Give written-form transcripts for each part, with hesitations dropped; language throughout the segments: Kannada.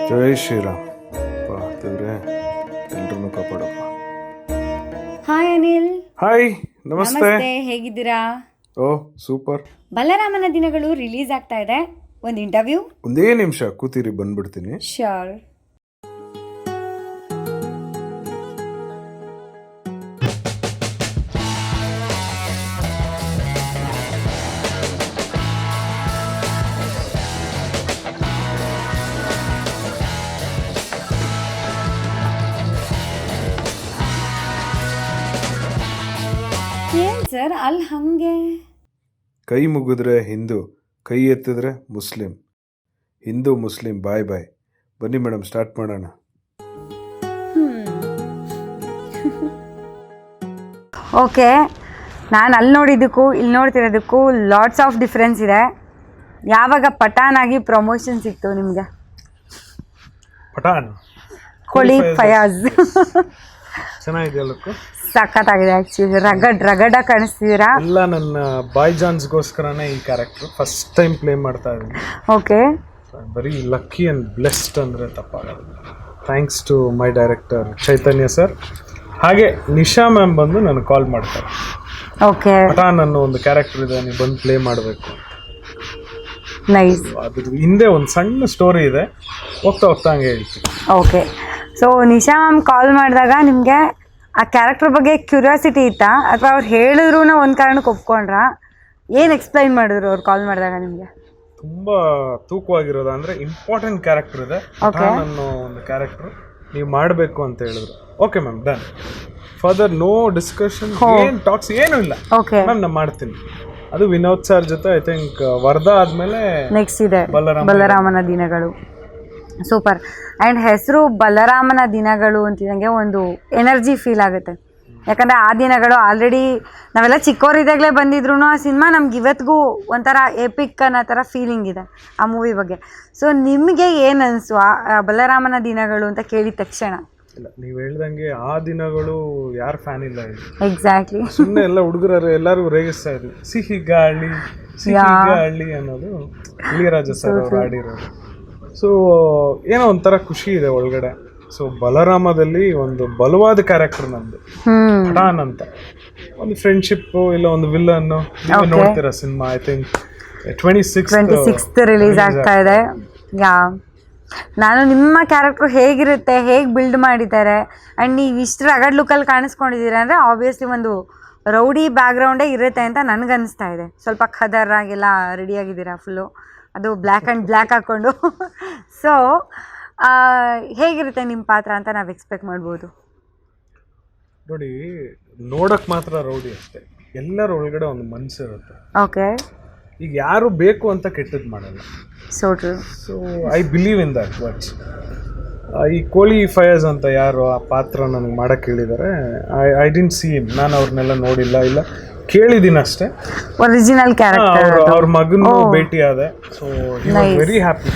ಜೈ ಶ್ರೀರಾಮ್. ದೇವ್ರೆ ಎಲ್ರನ್ನೂ ಕಾಪಾಡಪ್ಪ. ಹಾಯ್ ಅನಿಲ್. ಹಾಯ್, ನಮಸ್ತೆ. ಹೇಗಿದ್ದೀರಾ? ಓ ಸೂಪರ್. ಬಲರಾಮನ ದಿನಗಳು ರಿಲೀಸ್ ಆಗ್ತಾ ಇದೆ, ಒಂದು ಇಂಟರ್ವ್ಯೂ. ಒಂದೇ ನಿಮಿಷ ಕೂತಿರಿ, ಬಂದ್ಬಿಡ್ತೀನಿ. ಶ್ಯೂರ್. ಏನ್ ಸರ್ ಅಲ್ಲಿ ಹಂಗೆ? ಕೈ ಮುಗಿದ್ರೆ ಹಿಂದೂ, ಕೈ ಎತ್ತಿದ್ರೆ ಮುಸ್ಲಿಂ. ಹಿಂದೂ ಮುಸ್ಲಿಂ ಬಾಯ್ ಬಾಯ್. ಬನ್ನಿ ಮೇಡಮ್, ಸ್ಟಾರ್ಟ್ ಮಾಡೋಣ. ಓಕೆ, ನಾನು ಅಲ್ಲಿ ನೋಡಿದ್ದಕ್ಕೂ ಇಲ್ಲಿ ನೋಡ್ತಿರೋದಕ್ಕೂ ಲಾಟ್ಸ್ ಆಫ್ ಡಿಫ್ರೆನ್ಸ್ ಇದೆ. ಯಾವಾಗ ಪಠಾನ್ ಆಗಿ ಪ್ರಮೋಷನ್ ಸಿಕ್ತು ನಿಮಗೆ? ಪಠಾನ್ ಕೊಲಿ ಫಯಾಜ್ ಚೆನ್ನಾಗಿದೆಯಲ್ಲ, ಸಖತ್ತಾಗಿದೆ. ಆ್ಯಕ್ಚುಲಿ ರಗಡ್ ಕಾಣಿಸ್ತಿದ್ದೀರಾ. ಎಲ್ಲ ನನ್ನ ಬಾಯ್ ಜಾನ್ಸ್ಗೋಸ್ಕರನೇ ಈ ಕ್ಯಾರೆಕ್ಟರ್ ಫಸ್ಟ್ ಟೈಮ್ ಪ್ಲೇ ಮಾಡ್ತಾ ಇದ್ದೀನಿ. Okay, very lucky and blessed ಅಂದರೆ ತಪ್ಪಾಗಲ್ಲ. Thanks to my director Chaitanya sir. ಹಾಗೆ ನಿಶಾ ಮ್ಯಾಮ್ ಬಂದು ನನಗೆ ಕಾಲ್ ಮಾಡ್ತಾರೆ. ಓಕೆ, ಪಠಾನ್ ಅನ್ನೋ ಒಂದು ಕ್ಯಾರೆಕ್ಟರ್ ಇದೆ, ನೀವು ಬಂದು ಪ್ಲೇ ಮಾಡಬೇಕು ಅಂತ. ನೈಸ್. ಅದ್ರ ಹಿಂದೆ ಒಂದು ಸಣ್ಣ ಸ್ಟೋರಿ ಇದೆ, ಹೋಗ್ತಾ ಹಂಗೆ ಹೇಳ್ತೀನಿ. ಓಕೆ, ಸೊ ನಿಶಾ ಮ್ಯಾಮ್ ಕಾಲ್ ಮಾಡಿದಾಗ ನಿಮಗೆ ಆ ಕ್ಯಾರೆಕ್ಟರ್ ಬಗ್ಗೆ ಕ್ಯೂರಿಯಾಸಿಟಿ ಇತ್ತಾ, ಅಥವಾ ಅವ್ರು ಹೇಳಿದ್ರು ಒಂದು ಕಾರಣಕ್ಕೆ ಒಪ್ಕೊಂಡ್ರಾ? ಏನು ಎಕ್ಸ್ಪ್ಲೈನ್ ಮಾಡಿದ್ರು ಅವ್ರು ಕಾಲ್ ಮಾಡಿದಾಗ ನಿಮಗೆ? ತುಂಬ ತೂಕವಾಗಿರೋದು ಅಂದರೆ ಇಂಪಾರ್ಟೆಂಟ್ ಕ್ಯಾರೆಕ್ಟರ್ ಇದೆ, ಪಠಾನ್ ಅನ್ನೋ ಒಂದು ಕ್ಯಾರೆಕ್ಟರ್ ನೀವು ಮಾಡಬೇಕು ಅಂತ ಹೇಳಿದ್ರು. Okay ma'am, done. Further no discussion, ಏನು ಟಾಕ್ಸ್ ಏನೂ ಇಲ್ಲ. ಓಕೆ ಮ್ಯಾಮ್, ನಾನು ಮಾಡ್ತೀನಿ. ಅದು ವಿನೋದ್ ಸರ್ ಜೊತೆ ಐ ಥಿಂಕ್ ವರ್ಧಾ ಆದಮೇಲೆ ನೆಕ್ಸ್ಟ್ ಇದೆ ಬಲರಾಮನ ದಿನಗಳು. ಸೂಪರ್. ಆ್ಯಂಡ್ ಹೆಸರು ಬಲರಾಮನ ದಿನಗಳು ಅಂತಿದಂಗೆ ಒಂದು ಎನರ್ಜಿ ಫೀಲ್ ಆಗುತ್ತೆ. ಯಾಕಂದರೆ ಆ ದಿನಗಳು ಆಲ್ರೆಡಿ ನಾವೆಲ್ಲ ಚಿಕ್ಕವರಿದ್ದಾಗಲೇ ಬಂದಿದ್ರು ಆ ಸಿನಿಮಾ ನಮ್ಗೆ ಇವತ್ತಿಗೂ ಒಂಥರ ಎಪಿಕ್ ಅನ್ನೋ ಥರ ಫೀಲಿಂಗ್ ಇದೆ ಆ ಮೂವಿ ಬಗ್ಗೆ. ಸೊ ನಿಮಗೆ ಏನು ಅನಿಸ್ತು ಆ ಬಲರಾಮನ ದಿನಗಳು ಅಂತ ಕೇಳಿದ ತಕ್ಷಣ? ಇಲ್ಲ, ನೀವು ಹೇಳ್ದಂಗೆ ಆ ದಿನಗಳು ಯಾರು ಫ್ಯಾನ್ ಇಲ್ಲ. ಎಕ್ಸಾಕ್ಟ್ಲಿ. ಸುಮ್ಮನೆ ಎಲ್ಲ ಹುಡುಗರು ಎಲ್ಲರೂ ರೇಗಿಸ್ತಾ ಇದ್ವಿ, ಸಿಹಿ ಗಾಳಿ ಅನ್ನೋದು ಇಳಿಯರಾಜ ಸರ್ ಅವರು ಆಡಿರೋದು. ಸೊ ಏನೋ ಒಂಥರ ಖುಷಿ ಇದೆ ಒಳಗಡೆ. ಸೊ ಬಲರಾಮದಲ್ಲಿ ಒಂದು ಬಲವಾದ ಕ್ಯಾರೆಕ್ಟರ್ ನಮ್ದು ಪಠಾನ್ ಅಂತ. ಒಂದು ಫ್ರೆಂಡ್ಶಿಪ್ ಇಲ್ಲ ಒಂದು ವಿಲ್ಲನ್ನು ನೋಡ್ತೀರಾ cinema. I think 26th release ಆಗ್ತಾ ಇದೆ. ನಾನು ನಿಮ್ಮ ಕ್ಯಾರೆಕ್ಟರ್ ಹೇಗಿರುತ್ತೆ, ಹೇಗೆ ಬಿಲ್ಡ್ ಮಾಡಿದ್ದಾರೆ, ಆ್ಯಂಡ್ ನೀವು ಇಷ್ಟು ರಗಡ್ ಲುಕ್ಕಲ್ಲಿ ಕಾಣಿಸ್ಕೊಂಡಿದ್ದೀರಾ ಅಂದರೆ ಆಬ್ವಿಯಸ್ಲಿ ಒಂದು ರೌಡಿ ಬ್ಯಾಕ್ಗ್ರೌಂಡೇ ಇರುತ್ತೆ ಅಂತ ನನಗನ್ನಿಸ್ತಾ ಇದೆ. ಸ್ವಲ್ಪ ಖದರ್ ಆಗೆಲ್ಲ ರೆಡಿಯಾಗಿದ್ದೀರಾ ಫುಲ್ಲು, ಅದು ಬ್ಲ್ಯಾಕ್ ಆ್ಯಂಡ್ ಬ್ಲ್ಯಾಕ್ ಹಾಕ್ಕೊಂಡು. ಸೊ ಹೇಗಿರುತ್ತೆ ನಿಮ್ಮ ಪಾತ್ರ ಅಂತ ನಾವು ಎಕ್ಸ್ಪೆಕ್ಟ್ ಮಾಡ್ಬೋದು? ನೋಡಿ, ನೋಡಕ್ಕೆ ಮಾತ್ರ ರೌಡಿ ಅಷ್ಟೇ, ಎಲ್ಲರ ಒಳಗಡೆ ಒಂದು ಮನಸ್ಸಿರುತ್ತೆ. ಓಕೆ, ಈಗ ಯಾರು ಬೇಕು ಅಂತ ಕೆಟ್ಟದ್ದು ಮಾಡಲ್ಲ. So true. So I believe in that much. ಈ ಕೋಳಿ ಫಯಾಜ್ ಅಂತ ಯಾರು ಆ ಪಾತ್ರ ನನಗೆ ಮಾಡೋಕ್ಕೆ ಹೇಳಿದ್ದಾರೆ, ಐ ಡಿಂಟ್ ಸಿ ಹಿಮ್. ನಾನು ಅವ್ರನ್ನೆಲ್ಲ ನೋಡಿಲ್ಲ, ಇಲ್ಲ ಕೇಳಿದ್ದೀನಿ ಅಷ್ಟೇ. ಒರಿಜಿನಲ್ ಕ್ಯಾರೆಕ್ಟರ್ ಅವ್ರ ಮಗನೂ ಭೇಟಿ ಆದೆ. So he was very happy.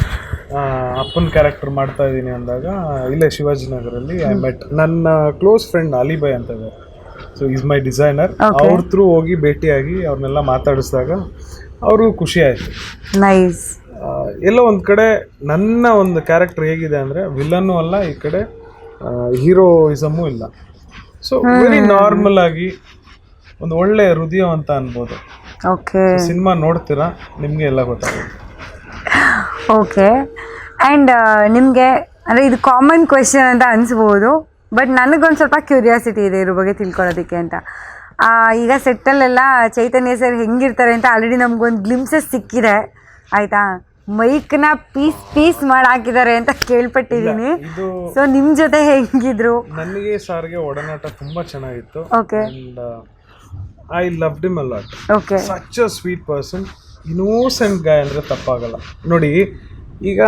ಅಪ್ಪನ ಕ್ಯಾರೆಕ್ಟರ್ ಮಾಡ್ತಾ ಇದ್ದೀನಿ ಅಂದಾಗ ಇಲ್ಲೇ ಶಿವಾಜಿನಗರಲ್ಲಿ ಐ ಮೆಟ್ ನನ್ನ ಕ್ಲೋಸ್ ಫ್ರೆಂಡ್ ಅಲಿಬಾಯ್ ಅಂತ ಇದೆ. So is my designer. ಅವ್ರ ಥ್ರೂ ಹೋಗಿ ಭೇಟಿಯಾಗಿ ಅವ್ರನ್ನೆಲ್ಲ ಮಾತಾಡಿಸಿದಾಗ ಅವ್ರಿಗೂ ಖುಷಿ ಆಯಿತು. ನೈಸ್. ಎಲ್ಲೋ ಒಂದು ಕಡೆ ನನ್ನ ಒಂದು ಕ್ಯಾರೆಕ್ಟರ್ ಹೇಗಿದೆ ಅಂದರೆ ವಿಲನ್ನು ಅಲ್ಲ, ಈ ಕಡೆ ಹೀರೋಯಿಸಮೂ ಇಲ್ಲ. ಸೊ ವೆರಿ ನಾರ್ಮಲ್ ಆಗಿ ಒಂದು ಒಳ್ಳೆ ಹೃದಯ ಅಂತ ಅನ್ಬೋದು. ಓಕೆ, ಸಿನಿಮಾ ನೋಡ್ತೀರಾ, ನಿಮಗೆ ಎಲ್ಲ ಗೊತ್ತಾಗುತ್ತೆ. ಓಕೆ, ಆ್ಯಂಡ್ ನಿಮಗೆ ಅಂದರೆ ಇದು ಕಾಮನ್ ಕ್ವೆಶನ್ ಅಂತ ಅನಿಸ್ಬೋದು, ಬಟ್ ನನಗೊಂದು ಸ್ವಲ್ಪ ಕ್ಯೂರಿಯಾಸಿಟಿ ಇದೆ ಇದ್ರ ಬಗ್ಗೆ ತಿಳ್ಕೊಳ್ಳೋದಕ್ಕೆ ಅಂತ. ಈಗ ಸೆಟ್ಟಲ್ಲೆಲ್ಲ ಚೈತನ್ಯ ಸರ್ ಹೆಂಗಿರ್ತಾರೆ ಅಂತ ಆಲ್ರೆಡಿ ನಮಗೊಂದು ಗ್ಲಿಮ್ಸಸ್ ಸಿಕ್ಕಿದೆ, ಆಯಿತಾ? ಮೈಕ್ನ ಪೀಸ್ ಮಾಡಿ ಹಾಕಿದ್ದಾರೆ ಅಂತ ಕೇಳ್ಪಟ್ಟಿದ್ದೀನಿ. ಸೊ ನಿಮ್ಮ ಜೊತೆ ಹೆಂಗಿದ್ರು? ನನಗೆ ಸಾರ್ಗೆ ಒಡನಾಟ ತುಂಬ ಚೆನ್ನಾಗಿತ್ತು. Okay, I loved him a lot. Okay, such a sweet person, innocent guy ಅಂದರೆ ತಪ್ಪಾಗಲ್ಲ. ನೋಡಿ, ಈಗ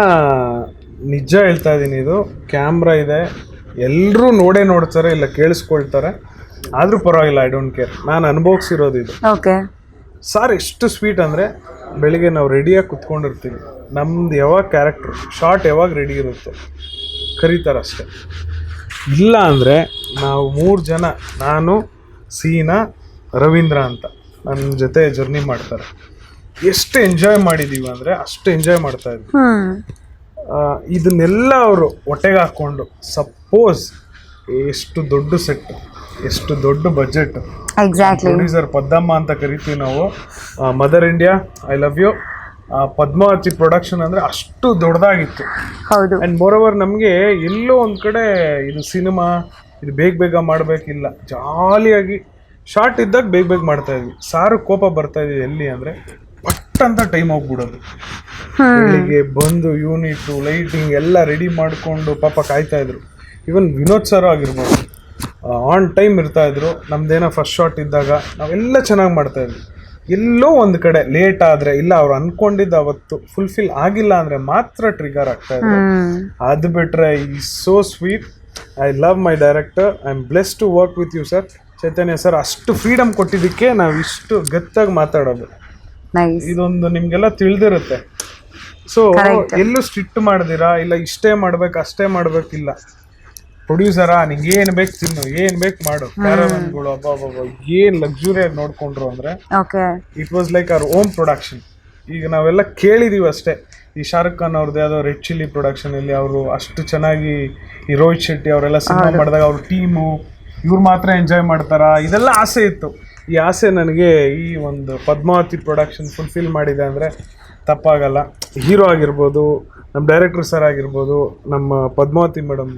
ನಿಜ ಹೇಳ್ತಾ ಇದ್ದೀನಿ, ಇದು ಕ್ಯಾಮ್ರಾ ಇದೆ, ಎಲ್ಲರೂ ನೋಡ್ತಾರೆ, ಇಲ್ಲ ಕೇಳಿಸ್ಕೊಳ್ತಾರೆ, ಆದರೂ ಪರವಾಗಿಲ್ಲ, ಐ ಡೋಂಟ್ ಕೇರ್. ನಾನು ಅನುಭವಿಸಿರೋದು ಇದು. ಓಕೆ, ಸಾರ್ ಎಷ್ಟು ಸ್ವೀಟ್ ಅಂದರೆ ಬೆಳಿಗ್ಗೆ ನಾವು ರೆಡಿಯಾಗಿ ಕುತ್ಕೊಂಡಿರ್ತೀವಿ, ನಮ್ದು ಯಾವಾಗ ಕ್ಯಾರೆಕ್ಟ್ರ್ ಶಾರ್ಟ್ ಯಾವಾಗ ರೆಡಿ ಇರುತ್ತೆ ಕರೀತಾರಷ್ಟೆ. ಇಲ್ಲ ಅಂದರೆ ನಾವು 3 ಜನ, ನಾನು, ಸೀನಾ, ರವೀಂದ್ರ ಅಂತ ನನ್ನ ಜೊತೆ ಜರ್ನಿ ಮಾಡ್ತಾರೆ. ಎಷ್ಟು ಎಂಜಾಯ್ ಮಾಡಿದ್ದೀವಿ ಅಂದರೆ ಅಷ್ಟು ಎಂಜಾಯ್ ಮಾಡ್ತಾ ಇದ್ವಿ. ಇದನ್ನೆಲ್ಲ ಅವರು ಹೊಟ್ಟೆಗೆ ಹಾಕ್ಕೊಂಡು ಸಪೋಸ್ ಎಷ್ಟು ದೊಡ್ಡ ಸೆಟ್, ಎಷ್ಟು ದೊಡ್ಡ ಬಜೆಟ್, ಎಕ್ಸಾಕ್ಟ್ಲಿ. ಪ್ರೊಡ್ಯೂಸರ್ ಪದ್ದಮ್ಮ ಅಂತ ಕರಿತೀವಿ ನಾವು, mother India I love you, Padmavathi production ಅಂದರೆ ಅಷ್ಟು ದೊಡ್ಡದಾಗಿತ್ತು. ಹೌದು. ಆ್ಯಂಡ್ ಮೋರ್ ಓವರ್ ನಮಗೆ ಎಲ್ಲೋ ಒಂದು ಕಡೆ ಇದು ಸಿನಿಮಾ ಇದು ಬೇಗ ಮಾಡಬೇಕಿಲ್ಲ, ಜಾಲಿಯಾಗಿ ಶಾರ್ಟ್ ಇದ್ದಾಗ ಬೇಗ ಮಾಡ್ತಾ ಇದ್ವಿ. ಸಾರು ಕೋಪ ಬರ್ತಾ ಇದ್ವಿ ಎಲ್ಲಿ ಅಂದರೆ ಪಟ್ ಅಂತ ಟೈಮ್ ಹೋಗ್ಬಿಡೋದು. ಬೆಳಿಗ್ಗೆ ಬಂದು ಯೂನಿಟು ಲೈಟಿಂಗ್ ಎಲ್ಲ ರೆಡಿ ಮಾಡಿಕೊಂಡು ಪಾಪ ಕಾಯ್ತಾ ಇದ್ರು. ಈವನ್ ವಿನೋದ್ ಸರ್ ಆಗಿರ್ಬೋದು ಆನ್ ಟೈಮ್ ಇರ್ತಾ ಇದ್ರು. ನಮ್ದೇನೋ ಫಸ್ಟ್ ಶಾಟ್ ಇದ್ದಾಗ ನಾವೆಲ್ಲ ಚೆನ್ನಾಗಿ ಮಾಡ್ತಾ ಇದ್ವಿ. ಎಲ್ಲೋ ಒಂದು ಕಡೆ ಲೇಟ್ ಆದರೆ ಇಲ್ಲ ಅವ್ರು ಅನ್ಕೊಂಡಿದ್ದು ಅವತ್ತು ಫುಲ್ಫಿಲ್ ಆಗಿಲ್ಲ ಅಂದರೆ ಮಾತ್ರ ಟ್ರಿಗರ್ ಆಗ್ತಾ ಇದ್ರು. ಅದು ಬಿಟ್ಟರೆ ಈ so sweet. I love my director. I am blessed to work with you sir. Chaitanya sir ಅಷ್ಟು ಫ್ರೀಡಮ್ ಕೊಟ್ಟಿದ್ದಕ್ಕೆ ನಾವು ಇಷ್ಟು ಗತ್ತಾಗಿ ಮಾತಾಡೋದು. ಇದೊಂದು ನಿಮಗೆಲ್ಲ ತಿಳಿದಿರುತ್ತೆ. ಸೊ ಎಲ್ಲೂ ಸ್ಟ್ರಿಕ್ಟ್ ಮಾಡ್ದಿರಾ ಇಲ್ಲ ಇಷ್ಟೇ ಮಾಡ್ಬೇಕು ಅಷ್ಟೇ ಮಾಡ್ಬೇಕಿಲ್ಲ. ಪ್ರೊಡ್ಯೂಸರಾ ನಿಂಗೆ ಏನು ಬೇಕು ತಿನ್ನು, ಏನು ಬೇಕು ಮಾಡು. ಕ್ಯಾರವನ್ಗಳು ಅಬ್ಬಾ ಏನು ಲಕ್ಸುರಿಯಾಗಿ ನೋಡ್ಕೊಂಡ್ರು ಅಂದರೆ it was like our own production. ಈಗ ನಾವೆಲ್ಲ ಕೇಳಿದೀವಿ ಅಷ್ಟೇ. ಈ ಶಾರುಖ್ ಖಾನ್ ಅವ್ರದ್ದು ಯಾವುದೋ ರೆಡ್ ಚಿಲ್ಲಿ ಪ್ರೊಡಕ್ಷನಲ್ಲಿ ಅವರು ಅಷ್ಟು ಚೆನ್ನಾಗಿ ಈ ರೋಹಿತ್ ಶೆಟ್ಟಿ ಅವರೆಲ್ಲ ಸಿನಿಮಾ ಮಾಡಿದಾಗ ಅವ್ರ ಟೀಮು ಇವ್ರು ಮಾತ್ರ ಎಂಜಾಯ್ ಮಾಡ್ತಾರಾ, ಇದೆಲ್ಲ ಆಸೆ ಇತ್ತು. ಈ ಆಸೆ ನನಗೆ ಈ ಒಂದು ಪದ್ಮಾವತಿ ಪ್ರೊಡಕ್ಷನ್ ಫುಲ್ಫಿಲ್ ಮಾಡಿದೆ ಅಂದರೆ ತಪ್ಪಾಗಲ್ಲ. ಹೀರೋ ಆಗಿರ್ಬೋದು, ನಮ್ಮ ಡೈರೆಕ್ಟರ್ ಸರ್ ಆಗಿರ್ಬೋದು, ನಮ್ಮ Padmavati madam,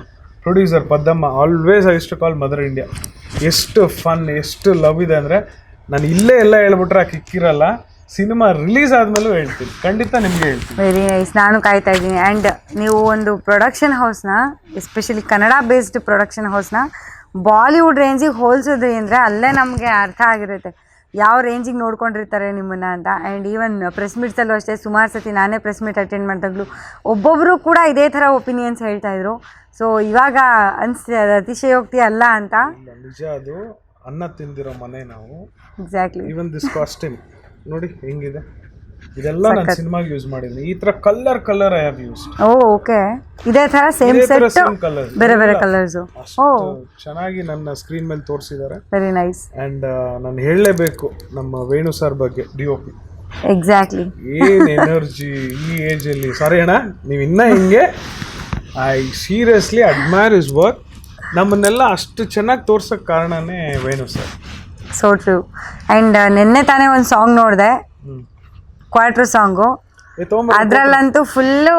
producer Paddamma, always I to call mother India. ಎಷ್ಟು ಫನ್, ಎಷ್ಟು ಲವ್ ಇದೆ ಅಂದರೆ ನಾನು ಇಲ್ಲೇ ಎಲ್ಲ ಹೇಳ್ಬಿಟ್ರೆ ಆ ಕಿಕ್ಕಿರಲ್ಲ. ಸಿನಿಮಾ ರಿಲೀಸ್ ಆದಮೇಲೂ ಹೇಳ್ತೀನಿ, ಖಂಡಿತ ನಿಮಗೆ ಹೇಳ್ತೀನಿ. Very nice. ನಾನು ಕಾಯ್ತಾ ಇದ್ದೀನಿ. ಆ್ಯಂಡ್ ನೀವು ಒಂದು ಪ್ರೊಡಕ್ಷನ್ ಹೌಸ್ನ, ಎಸ್ಪೆಷಲಿ ಕನ್ನಡ ಬೇಸ್ಡ್ ಪ್ರೊಡಕ್ಷನ್ ಹೌಸ್ನ ಬಾಲಿವುಡ್ ರೇಂಜಿಗೆ ಹೋಲಿಸಿದ್ರಿ ಅಂದರೆ ಅಲ್ಲೇ ನಮಗೆ ಅರ್ಥ ಆಗಿರುತ್ತೆ ಯಾವ ರೇಂಜಿಗೆ ನೋಡ್ಕೊಂಡಿರ್ತಾರೆ ನಿಮ್ಮನ್ನು ಅಂತ. ಆ್ಯಂಡ್ ಈವನ್ ಪ್ರೆಸ್ ಮೀಟ್ಸಲ್ಲೂ ಅಷ್ಟೇ ಸುಮಾರು ಸತಿ ನಾನೇ ಪ್ರೆಸ್ ಮೀಟ್ ಅಟೆಂಡ್ ಮಾಡಿದಾಗಲೂ ಒಬ್ಬೊಬ್ಬರು ಕೂಡ ಇದೇ ಥರ ಒಪಿನಿಯನ್ಸ್ ಹೇಳ್ತಾಯಿದ್ರು. ಸೊ ಇವಾಗ ಅನಿಸ್ತಿದೆ ಅದು ಅತಿಶಯೋಕ್ತಿ ಅಲ್ಲ ಅಂತ. ನಿಜ, ಅದು ಅನ್ನ ತಿಂದಿರೋ ಮನೆ ನಾವು. ಎಕ್ಸಾಕ್ಟ್ಲಿ. ಈವನ್ ದಿಸ್ ಕಾಸ್ಟ್ಯೂಮ್ ನೋಡಿ ಹೆಂಗಿದೆ, ಇದೆಲ್ಲ ನಾನು ಸಿನಿಮಾಗೆ ಯೂಸ್ ಮಾಡಿದ್ದೀನಿ. ಈ ಥರ colour I have used. Okay. ಇದೇ ಥರ ಸೇಮ್ ಕಲರ್, ಬೇರೆ ಬೇರೆ ಕಲರ್ಸು ಚೆನ್ನಾಗಿ ನನ್ನ ಸ್ಕ್ರೀನ್ ಮೇಲೆ ತೋರಿಸಿದ್ದಾರೆ. Very nice. ಆ್ಯಂಡ್ ನಾನು ಹೇಳಲೇಬೇಕು ನಮ್ಮ ವೇಣು ಸರ್ ಬಗ್ಗೆ, DOP. ಎಕ್ಸಾಕ್ಟ್ಲಿ. ಏನು ಎನರ್ಜಿ ಈ ಏಜಲ್ಲಿ. ಸಾರಿ ಅಣ್ಣ, ನೀವು ಇನ್ನೂ ಹಿಂಗೆ. I seriously admire his work. ನಮ್ಮನ್ನೆಲ್ಲ ಅಷ್ಟು ಚೆನ್ನಾಗಿ ತೋರ್ಸೋಕ್ಕೆ ಕಾರಣನೇ Venu sir. So true. And ನಿನ್ನೆ ತಾನೇ ಒಂದು ಸಾಂಗ್ ನೋಡಿದೆ, ಕ್ವಾರ್ಟರ್ ಸಾಂಗು. ಅದರಲ್ಲಂತೂ ಫುಲ್ಲು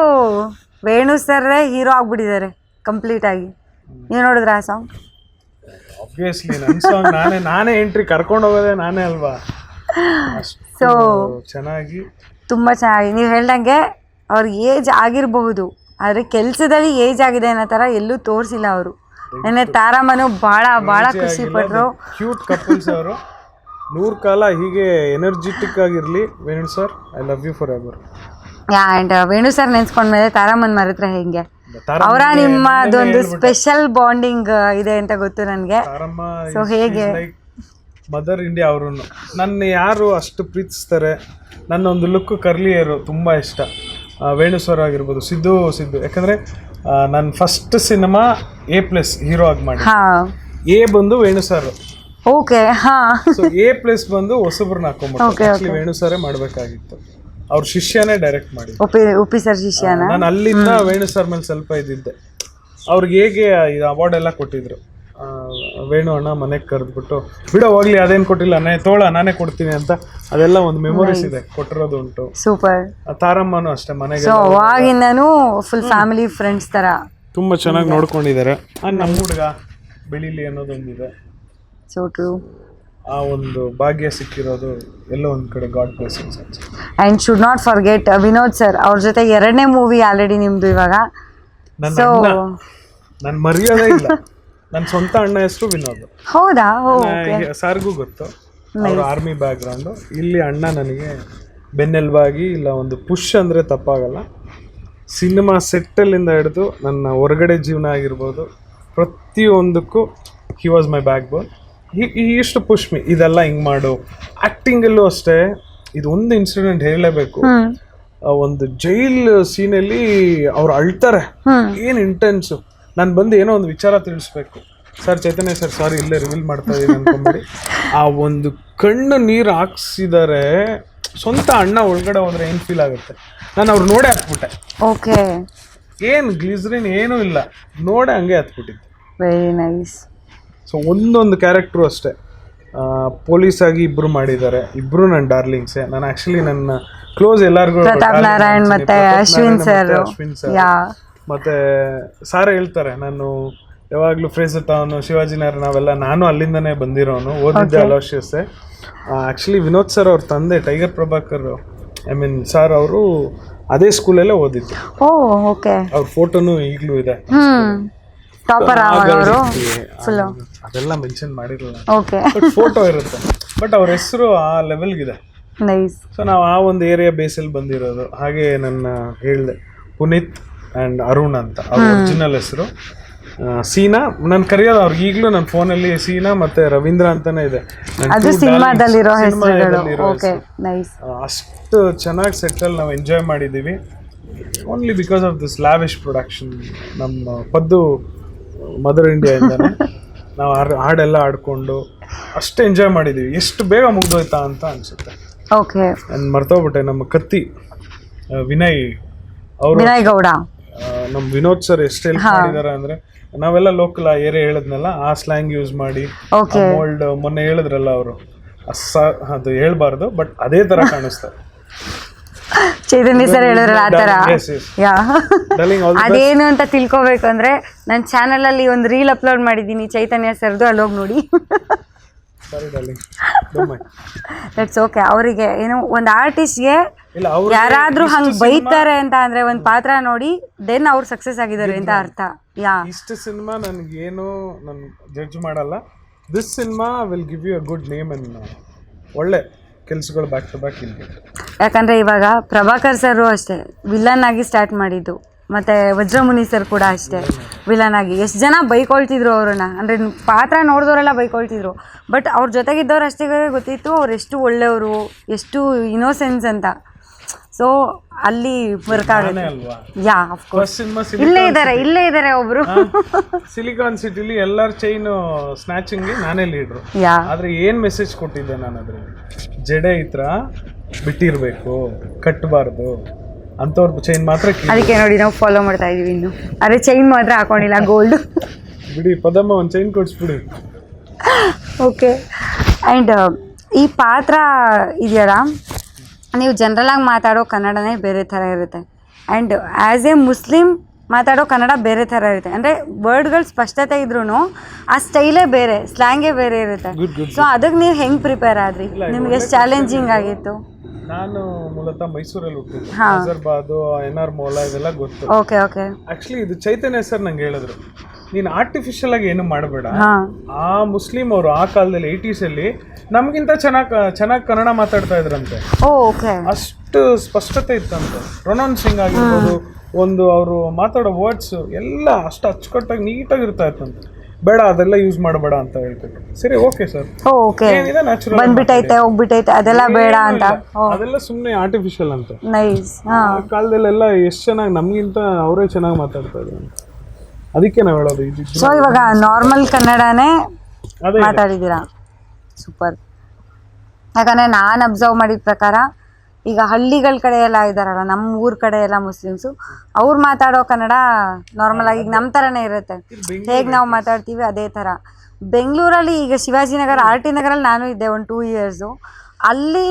ವೇಣು ಸರ್ರೇ ಹೀರೋ ಆಗ್ಬಿಟ್ಟಿದ್ದಾರೆ ಕಂಪ್ಲೀಟ್ ಆಗಿ. ನೀವು ನೋಡಿದ್ರ ಆ ಸಾಂಗ್? ಆಬ್ವಿಯಸ್ಲಿ ನನ್ನ ಸಾಂಗ್ ನಾನೇ ಎಂಟ್ರಿ ಕರ್ಕೊಂಡು ಹೋಗೋದೇ ನಾನೇ ಅಲ್ವಾ. ಸೊ ಚೆನ್ನಾಗಿ, ತುಂಬ ಚೆನ್ನಾಗಿ. ನೀವು ಹೇಳ್ದಂಗೆ ಅವ್ರ ಏಜ್ ಆಗಿರಬಹುದು, ಆದರೆ ಕೆಲಸದಲ್ಲಿ ಏಜ್ ಆಗಿದೆ ಅನ್ನೋ ಥರ ಎಲ್ಲೂ ತೋರಿಸಿಲ್ಲ ಅವರು. ನೆನ್ನೆ ತಾರಮ್ಮನು ಭಾಳ ಖುಷಿ ಪಟ್ಟರು. ಕ್ಯೂಟ್ ಕಪಲ್ಸ್ ಅವರು. 100 ಕಾಲ ಹೀಗೆ ಎನರ್ಜೆಟಿಕ್ ಆಗಿರಲಿ Venu sir. I love you for ever. And Venu sir ನೆನ್ಸ್ಕೊಂಡ್ಮೇಲೆ ತಾರಮ್ಮನ್ ಮರೆತ್ರೆ ಹೆಂಗೆ? ಅವರ ನಿಮ್ಮದೊಂದು ಸ್ಪೆಷಲ್ ಬಾಂಡಿಂಗ್ ಇದೆ ಅಂತ ಗೊತ್ತು ನನಗೆ. ಸೊ ಹೇಗೆ ಮದರ್ ಇಂಡಿಯಾ ಅವರು ನನ್ನ ಯಾರು ಅಷ್ಟು ಪ್ರೀತಿಸ್ತಾರೆ. ನನ್ನ ಒಂದು ಲುಕ್ ಕರ್ಲಿ ಹೇರು ತುಂಬ ಇಷ್ಟ. ವೇಣು ಸರ್ ಆಗಿರ್ಬೋದು, ಸಿದ್ದು ಯಾಕಂದರೆ ನನ್ನ ಫಸ್ಟ್ ಸಿನಿಮಾ A+ ಹೀರೋ ಆಗಿ ಮಾಡಿ. A ಬಂದು Venu sir. Okay. So A+ ಬಂದು ಹೊಸಬ್ರನ್ನ ಹಾಕೊಂಡ್ಬಿಟ್ಟು ವೇಣು ಸರೇ ಮಾಡಬೇಕಾಗಿತ್ತು. ಅವ್ರ ಶಿಷ್ಯನೇ ಡೈರೆಕ್ಟ್ ಮಾಡಿ. ಉಪಿ ಸರ್ ಶಿಷ್ಯನ. ನಾನು ಅಲ್ಲಿಂದ ವೇಣು ಸರ್ ಮೇಲೆ ಸ್ವಲ್ಪ ಇದ್ದಿದ್ದೆ. ಅವ್ರಿಗೆ ಹೇಗೆ ಇದು ಅವಾರ್ಡ್ ಎಲ್ಲ ಕೊಟ್ಟಿದ್ರು. ವೇಣು ಅಣ್ಣ ಮನೆಗೆ ಕರೆದ್ಬಿಟ್ಟು ಬಿಡೋ ಹೋಗ್ಲಿ ಅದೇನು ಕೊಟ್ಟಿಲ್ಲ ನಾನೇ ಕೊಡ್ತೀನಿ ಅಂತ. ಅದೆಲ್ಲ ಒಂದು ಮೆಮೊರೀಸ್ ಇದೆ, ಕೊಟ್ಟಿರೋದು ಉಂಟು. ಸೂಪರ್. ತಾರಮ್ಮನೂ ಅಷ್ಟೇ ಮನೆಗೆ ಅವಾಗಿಂದನೂ ಫುಲ್ ಫ್ಯಾಮಿಲಿ ಫ್ರೆಂಡ್ಸ್ ಥರ ತುಂಬ ಚೆನ್ನಾಗಿ ನೋಡ್ಕೊಂಡಿದ್ದಾರೆ. ನಮ್ಮ ಹುಡುಗ ಬೆಳೀಲಿ ಅನ್ನೋದೊಂದಿದೆ. So true. ಆ ಒಂದು ಭಾಗ್ಯ ಸಿಕ್ಕಿರೋದು ಎಲ್ಲೋ ಒಂದು ಕಡೆ god blessings. And should not forget Vinod sir. ಅವ್ರ ಜೊತೆ 2ನೇ ಮೂವಿ ಆಲ್ರೆಡಿ ನಿಮ್ಮದು ಇವಾಗ. ನನ್ನ ಮರ್ಯಾದೆ ಇಲ್ಲ. ನನ್ನ ಸ್ವಂತ ಅಣ್ಣ ಹೆಸರು ವಿನೋದ್. ಹೌದಾ? ಸಾರ್ಗೂ ಗೊತ್ತು, ಅವ್ರ ಆರ್ಮಿ ಬ್ಯಾಕ್ಗ್ರೌಂಡು. ಇಲ್ಲಿ ಅಣ್ಣ ನನಗೆ ಬೆನ್ನೆಲುಬಾಗಿ, ಇಲ್ಲ ಒಂದು ಪುಷ್ ಅಂದರೆ ತಪ್ಪಾಗಲ್ಲ. ಸಿನಿಮಾ ಸೆಟ್ಟಲ್ಲಿಂದ ಹಿಡಿದು ನನ್ನ ಹೊರಗಡೆ ಜೀವನ ಆಗಿರ್ಬೋದು, ಪ್ರತಿಯೊಂದಕ್ಕೂ ಹಿ ವಾಸ್ ಮೈ ಬ್ಯಾಕ್ ಬೋನ್. ಇಷ್ಟು ಪುಷ್ ಮಿ, ಇದೆಲ್ಲ ಹಿಂಗೆ ಮಾಡು. ಆ್ಯಕ್ಟಿಂಗಲ್ಲೂ ಅಷ್ಟೇ. ಇದು ಒಂದು ಇನ್ಸಿಡೆಂಟ್ ಹೇಳಲೇಬೇಕು. ಒಂದು ಜೈಲ್ ಸೀನಲ್ಲಿ ಅವ್ರು ಅಳ್ತಾರೆ, ಏನು ಇಂಟೆನ್ಸು. ನಾನು ಬಂದು ಏನೋ ಒಂದು ವಿಚಾರ ತಿಳಿಸ್ಬೇಕು. ಸರ್ ಚೈತನ್ಯ ಸರ್, ಸಾರಿ ಇಲ್ಲೇ ರಿವೀಲ್ ಮಾಡ್ತಾ ಇದ್ದೀನಿ ಅನ್ಕೊಂಬೇಡಿ. ಆ ಒಂದು ಕಣ್ಣು ನೀರು ಹಾಕ್ಸಿದ್ದಾರೆ. ಸ್ವಂತ ಅಣ್ಣ ಒಳಗಡೆ ಹೋದ್ರೆ ಏನು ಫೀಲ್ ಆಗುತ್ತೆ. ನಾನು ಅವ್ರು ನೋಡೇ ಹಾಕ್ಬಿಟ್ಟೆ. ಓಕೆ. ಏನು ಗ್ಲಿಸರಿನ್ ಏನೂ ಇಲ್ಲ, ನೋಡೆ ಹಂಗೆ ಹತ್ಬಿಟ್ಟಿತ್ತು. Very nice. ಸೊ ಒಂದೊಂದು ಕ್ಯಾರೆಕ್ಟ್ರು ಅಷ್ಟೇ. ಪೊಲೀಸ್ ಆಗಿ ಇಬ್ರು ಮಾಡಿದ್ದಾರೆ, ಇಬ್ರು ನನ್ನ ಡಾರ್ಲಿಂಗ್ಸೆ. ನಾನು ಆಕ್ಚುಲಿ ನನ್ನ ಕ್ಲೋಸ್ ಎಲ್ಲರಿಗೂ ಪ್ರತಾಪ್ ನಾರಾಯಣ್ ಮತ್ತೆ ಅಶ್ವಿನ್ ಸರ್. ಮತ್ತೆ ಸಾರ್ ಹೇಳ್ತಾರೆ, ನಾನು ಯಾವಾಗಲೂ ಫ್ರೇಸರ್ ಟೌನು, ಶಿವಾಜಿನಗರ ನಾವೆಲ್ಲ, ನಾನು ಅಲ್ಲಿಂದನೇ ಬಂದಿರೋನು, ಓದಿದ್ದೆ ಅಲೋಶಿಯಸ್ಸೆ. ಆ್ಯಕ್ಚುಲಿ ವಿನೋದ್ ಸರ್ ಅವ್ರ ತಂದೆ tiger Prabhakar, I mean sir ಅವರು ಅದೇ ಸ್ಕೂಲಲ್ಲೇ ಓದಿದ್ದು. ಓ ಓಕೆ. ಅವ್ರ ಫೋಟೋನು ಈಗಲೂ ಇದೆ. ಟಾಪರ್ ಅವರು ಫುಲ್ ಅದೆಲ್ಲ ಮೆನ್ಷನ್ ಮಾಡಿರಲಿಲ್ಲ, ಓಕೆ. ಬಟ್ ಫೋಟೋ ಇರುತ್ತೆ. ಬಟ್ ಅವ್ರ ಹೆಸರು ಆ ಲೆವೆಲ್ಗಿದೆ. ನೈಸ್. ಸೊ ನಾವು ಆ ಒಂದು ಏರಿಯಾ ಬೇಸಲ್ಲಿ ಬಂದಿರೋದು. ಹಾಗೆ ನನ್ನ ಹೇಳಿದೆ ಪುನೀತ್ ಆ್ಯಂಡ್ ಅರುಣ್ ಅಂತ ಅವ್ರ ಒರಿಜಿನಲ್ ಹೆಸರು. ಸೀನಾ ನಾನು ಕರೆಯೋದು ಅವ್ರಿಗೆ ಈಗಲೂ ನನ್ನ ಫೋನಲ್ಲಿ ಸೀನಾ ಮತ್ತೆ ರವೀಂದ್ರ ಅಂತಾನೆ ಇದೆ. ಅದು ಸಿನಿಮಾದಲ್ಲಿರೋ ಹೆಸರುಗಳು. Okay nice. ಅಷ್ಟು ಚೆನ್ನಾಗಿ ಸೆಟ್ಟಲ್ಲಿ ನಾವು ಎಂಜಾಯ್ ಮಾಡಿದ್ದೀವಿ, only because of this lavish production. ನಮ್ಮ ಪದ್ದು ಮದರ್ ಇಂಡಿಯಾಯಿಂದಾನೆ ನಾವು ಹಾಡೆಲ್ಲ ಆಡ್ಕೊಂಡು ಅಷ್ಟು ಎಂಜಾಯ್ ಮಾಡಿದ್ದೀವಿ. ಎಷ್ಟು ಬೇಗ ಮುಗ್ದೋಯ್ತಾ ಅಂತ ಅನ್ಸುತ್ತೆ. ಓಕೆ. ನಾನು ಮರ್ತೋಗ್ಬಿಟ್ಟೆ, ನಮ್ಮ ಕತ್ತಿ ವಿನಯ್ ಅವರು, ವಿನಯ್ ಗೌಡ, ನಮ್ಮ ವಿನೋದ್ ಸರ್ ಎಷ್ಟು ಹೆಲ್ಪ್ ಮಾಡಿದಾರೆ ಅಂದ್ರೆ, ನಾವೆಲ್ಲ ಲೋಕಲ್ ಆ ಏರಿಯಾ ಹೇಳಿದ್ನಲ್ಲ ಆ ಸ್ಲ್ಯಾಂಗ್ ಯೂಸ್ ಮಾಡಿ, ಮೋಲ್ಡ್ ಮೊನ್ನೆ ಹೇಳಿದ್ರಲ್ಲ ಅವರು, ಅದು ಹೇಳ್ಬಾರ್ದು ಬಟ್ ಅದೇ ತರ ಕಾಣಿಸ್ತಾರೆ. ಚೈತನ್ಯ ಸರ್ ಹೇಳಿದ್ರೆ ಆ ಥರ. ಅದೇನು ಅಂತ ತಿಳ್ಕೊಬೇಕು ಅಂದ್ರೆ ನನ್ನ ಚಾನಲ್ ಅಲ್ಲಿ ಒಂದು ರೀಲ್ ಅಪ್ಲೋಡ್ ಮಾಡಿದ್ದೀನಿ ಚೈತನ್ಯ ಸರ್ದು, ಅಲ್ಲಿ ಹೋಗಿ ನೋಡಿ. That's okay. ಅವರಿಗೆ ಏನು ಒಂದು ಆರ್ಟಿಸ್ಟ್ಗೆ ಯಾರಾದ್ರೂ ಹಂಗ್ ಬೈತಾರೆ ಅಂತ ಅಂದ್ರೆ ಒಂದು ಪಾತ್ರ ನೋಡಿ ದೆನ್ ಅವ್ರು ಸಕ್ಸಸ್ ಆಗಿದ್ದಾರೆ ಅಂತ ಅರ್ಥ. ಇಷ್ಟು ಸಿನಿಮಾ ನನಗೇನು ನಾನು ಜಡ್ಜ್ ಮಾಡಲ್ಲ. This cinema will give you a good name and ಒಳ್ಳೆ ಕೆಲಸಗಳು ಬ್ಯಾಕ್ ಟು ಬ್ಯಾಕ್ ಇಲ್ಲಿ. ಯಾಕಂದರೆ ಇವಾಗ ಪ್ರಭಾಕರ್ ಸರ್ ಅಷ್ಟೇ ವಿಲನ್ ಆಗಿ ಸ್ಟಾರ್ಟ್ ಮಾಡಿದ್ದು, ಮತ್ತು ವಜ್ರಮುನಿ ಸರ್ ಕೂಡ ಅಷ್ಟೇ ವಿಲನ್ ಆಗಿ. ಎಷ್ಟು ಜನ ಬೈಕೊಳ್ತಿದ್ರು ಅವ್ರನ್ನ, ಅಂದರೆ ಪಾತ್ರ ನೋಡಿದವರೆಲ್ಲ ಬೈಕೊಳ್ತಿದ್ರು. ಬಟ್ ಅವ್ರ ಜೊತೆಗಿದ್ದವ್ರು ಅಷ್ಟೇ ಗೊತ್ತಿತ್ತು ಅವ್ರು ಎಷ್ಟು ಒಳ್ಳೆಯವರು, ಎಷ್ಟು ಇನೋಸೆನ್ಸ್ ಅಂತ. ಸೊ ಅಲ್ಲಿ ವರ್ಕ್ ಆಗುತ್ತೆ. Yeah of course. ಇಲ್ಲೇ ಇದ್ದಾರೆ ಒಬ್ರು. ಸಿಲಿಕಾನ್ ಸಿಟಿಲಿ ಎಲ್ಲರ ಚೈನ್ ಸ್ನ್ಯಾಚಿಂಗ್ ನಾನೇ ಲೀಡ್ರು. ಆದ್ರೆ ಏನ್ ಮೆಸೇಜ್ ಕೊಟ್ಟಿದ್ದೆ ನಾನು ಅದ್ರಲ್ಲಿ, ಜಡೆ ಇತ್ರ ಬಿಟ್ಟಿರ್ಬೇಕು, ಕಟ್ಟಬಾರ್ದು ಅಂತವ್ರ ಚೈನ್ ಮಾತ್ರ. ಅದಕ್ಕೆ ನೋಡಿ ನಾವು ಫಾಲೋ ಮಾಡ್ತಾ ಇದೀವಿ ಇನ್ನು. ಅರೆ ಚೈನ್ ಮಾತ್ರ ಹಾಕೊಂಡಿಲ್ಲ, ಗೋಲ್ಡ್. ಬಿಡಿ ಪದಮ್ಮ ಒಂದು ಚೈನ್ ಕೊಡಿಸ್ಬಿಡಿ. ಓಕೆ. ಆ್ಯಂಡ್ ಈ ಪಾತ್ರ ಇದೆಯಲ್ಲ, ನೀವು ಜನರಲಾಗಿ ಮಾತಾಡೋ ಕನ್ನಡನೇ ಬೇರೆ ಥರ ಇರುತ್ತೆ, ಆ್ಯಂಡ್ ಆ್ಯಸ್ ಎ ಮುಸ್ಲಿಮ್ ಮಾತಾಡೋ ಕನ್ನಡ ಬೇರೆ ಥರ ಇರುತ್ತೆ. ಅಂದರೆ ವರ್ಡ್ಗಳು ಸ್ಪಷ್ಟತೆ ಇದ್ರೂ ಆ ಸ್ಟೈಲೇ ಬೇರೆ, ಸ್ಲ್ಯಾಂಗೇ ಬೇರೆ ಇರುತ್ತೆ. ಸೊ ಅದಕ್ಕೆ ನೀವು ಹೆಂಗೆ ಪ್ರಿಪೇರ್ ಆದ್ರಿ? ನಿಮ್ಗೆ ಎಷ್ಟು ಚಾಲೆಂಜಿಂಗ್ ಆಗಿತ್ತು? ನಾನು ಮೂಲತಃ ಮೈಸೂರಲ್ಲಿ ಹುಟ್ಟಿದ್ದು. ಹಜರ್ಬಾದು, NR ಮೌಲ ಇದೆಲ್ಲ ಗೊತ್ತು. Okay okay. ಆಕ್ಚುಲಿ ಇದು ಚೈತನ್ಯ ಸರ್ ನಂಗೆ ಹೇಳಿದ್ರು, ನೀನು ಆರ್ಟಿಫಿಷಿಯಲ್ ಆಗಿ ಏನು ಮಾಡಬೇಡ. ಆ ಮುಸ್ಲಿಂ ಅವರು ಆ ಕಾಲದಲ್ಲಿ 80s ಅಲ್ಲಿ ನಮ್ಗಿಂತ ಚೆನ್ನಾಗಿ ಕನ್ನಡ ಮಾತಾಡ್ತಾ ಇದ್ರಂತೆ. ಅಷ್ಟು ಸ್ಪಷ್ಟತೆ ಇತ್ತಂತೆ. ಪ್ರೊನೌನ್ಸಿಂಗ್ ಆಗಿರ್ಬೋದು, ಒಂದು ಅವರು ಮಾತಾಡೋ ವರ್ಡ್ಸ್ ಎಲ್ಲ ಅಷ್ಟು ಅಚ್ಚುಕಟ್ಟಾಗಿ ನೀಟಾಗಿ ಇರ್ತಾ ಇತ್ತಂತೆ. ಬೇಡ ಅದೆಲ್ಲ ಯೂಸ್ ಮಾಡಬೇಡ ಅಂತ ಹೇಳ್ತಿದ್ರು. ಸರಿ ಓಕೆ ಸರ್, ಏನಿದೆ ನ್ಯಾಚುರಲ್ ಬಂದ್ಬಿಟ್ಟೈತೆ ಹೋಗ್ಬಿಟ್ಟೈತೆ ಅದೆಲ್ಲ ಬೇಡ ಅಂತ. ಅದೆಲ್ಲ ಸುಮ್ಮನೆ ಆರ್ಟಿಫಿಷಿಯಲ್ ಅಂತ. ನೈಸ್. ಆ ಕಾಲದಲ್ಲೆಲ್ಲ ಎಷ್ಟು ಚೆನ್ನಾಗಿ ನಮ್ಗಿಂತ ಅವರೇ ಚೆನ್ನಾಗಿ ಮಾತಾಡ್ತಾ ಇದ್ರು. ಅದಕ್ಕೆ ನಾವು ಹೇಳೋದು. ಸೊ ಇವಾಗ ನಾರ್ಮಲ್ ಕನ್ನಡನೇ ಮಾತಾಡಿದ್ದೀರಾ, ಸೂಪರ್. ಯಾಕಂದರೆ ನಾನು ಅಬ್ಸರ್ವ್ ಮಾಡಿದ ಪ್ರಕಾರ ಈಗ ಹಳ್ಳಿಗಳ ಕಡೆ ಎಲ್ಲ ಇದ್ದಾರಲ್ಲ, ನಮ್ಮ ಊರ ಕಡೆ ಎಲ್ಲ ಮುಸ್ಲಿಮ್ಸು, ಅವ್ರು ಮಾತಾಡೋ ಕನ್ನಡ ನಾರ್ಮಲ್ ಆಗಿ ನಮ್ಮ ಥರನೇ ಇರುತ್ತೆ. ಹೇಗೆ ನಾವು ಮಾತಾಡ್ತೀವಿ ಅದೇ ಥರ. ಬೆಂಗಳೂರಲ್ಲಿ ಈಗ ಶಿವಾಜಿನಗರ, RT ನಗರಲ್ಲಿ ನಾನು ಇದ್ದೆ ಒಂದು 2 ಇಯರ್ಸು. ಅಲ್ಲಿ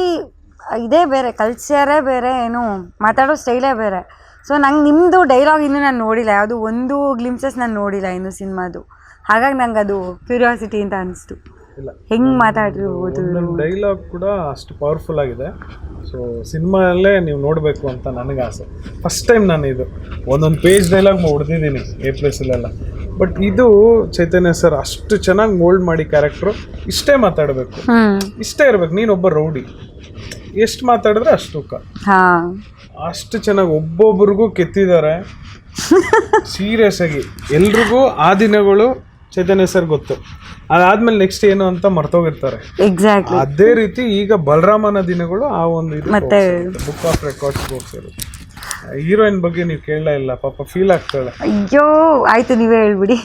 ಇದೇ ಬೇರೆ, ಕಲ್ಚರೇ ಬೇರೆ, ಏನು ಮಾತಾಡೋ ಸ್ಟೈಲೇ ಬೇರೆ. ಸೊ ನಂಗೆ ನಿಮ್ಮದು ಡೈಲಾಗ್ ಇನ್ನೂ ನಾನು ನೋಡಿಲ್ಲ, ಯಾವುದು ಒಂದು ಗ್ಲಿಮ್ಸಸ್ ನಾನು ನೋಡಿಲ್ಲ ಇನ್ನು ಸಿನಿಮಾದು. ಹಾಗಾಗಿ ನಂಗೆ ಅದು ಕ್ಯೂರಿಯಾಸಿಟಿ ಅಂತ ಅನಿಸ್ತು, ಹೆಂಗೆ ಮಾತಾಡಿರ್ಬೋದು. ಡೈಲಾಗ್ ಕೂಡ ಅಷ್ಟು ಪವರ್ಫುಲ್ ಆಗಿದೆ. ಸೊ ಸಿನಿಮಾಲ್ಲೇ ನೀವು ನೋಡಬೇಕು ಅಂತ ನನಗೆ ಆಸೆ. ಫಸ್ಟ್ ಟೈಮ್ ನಾನು ಇದು ಒಂದೊಂದು ಪೇಜ್ ಡೈಲಾಗ್ ಹೊಡೆದಿದ್ದೀನಿ A+ಅಲ್ಲೆಲ್ಲ. ಬಟ್ ಇದು ಚೈತನ್ಯ ಸರ್ ಅಷ್ಟು ಚೆನ್ನಾಗಿ ಮೋಲ್ಡ್ ಮಾಡಿ ಕ್ಯಾರೆಕ್ಟ್ರು ಇಷ್ಟೇ ಮಾತಾಡಬೇಕು, ಇಷ್ಟೇ ಇರಬೇಕು. ನೀನೊಬ್ಬ ರೌಡಿ, ಎಷ್ಟು ಮಾತಾಡಿದ್ರೆ ಅಷ್ಟು ಅಷ್ಟು ಚೆನ್ನಾಗಿ ಒಬ್ಬೊಬ್ರಿಗೂ ಕೆತ್ತಿದ್ದಾರೆ. ಸೀರಿಯಸ್ ಆಗಿ ಎಲ್ರಿಗೂ ಆ ದಿನಗಳು ಚೈತನ್ಯ ಸರ್ ಗೊತ್ತು, ಅದಾದ್ಮೇಲೆ ನೆಕ್ಸ್ಟ್ ಏನು ಅಂತ ಮರ್ತೋಗಿರ್ತಾರೆ. ಎಕ್ಸಾಕ್ಟ್ಲಿ ಅದೇ ರೀತಿ ಈಗ ಬಲರಾಮನ ದಿನಗಳು ಆ ಒಂದು ಮತ್ತೆ ಬುಕ್ ಆಫ್ ರೆಕಾರ್ಡ್ಸ್ ಹೋಗ್ತಾರೆ. ಹೀರೋಯಿನ್ ಬಗ್ಗೆ ನೀವು ಕೇಳಲೇ ಇಲ್ಲ, ಪಾಪ ಫೀಲ್ ಆಗ್ತಾಳೆ. ಅಯ್ಯೋ ಆಯ್ತು, ನೀವೇ ಹೇಳ್ಬಿಡಿ.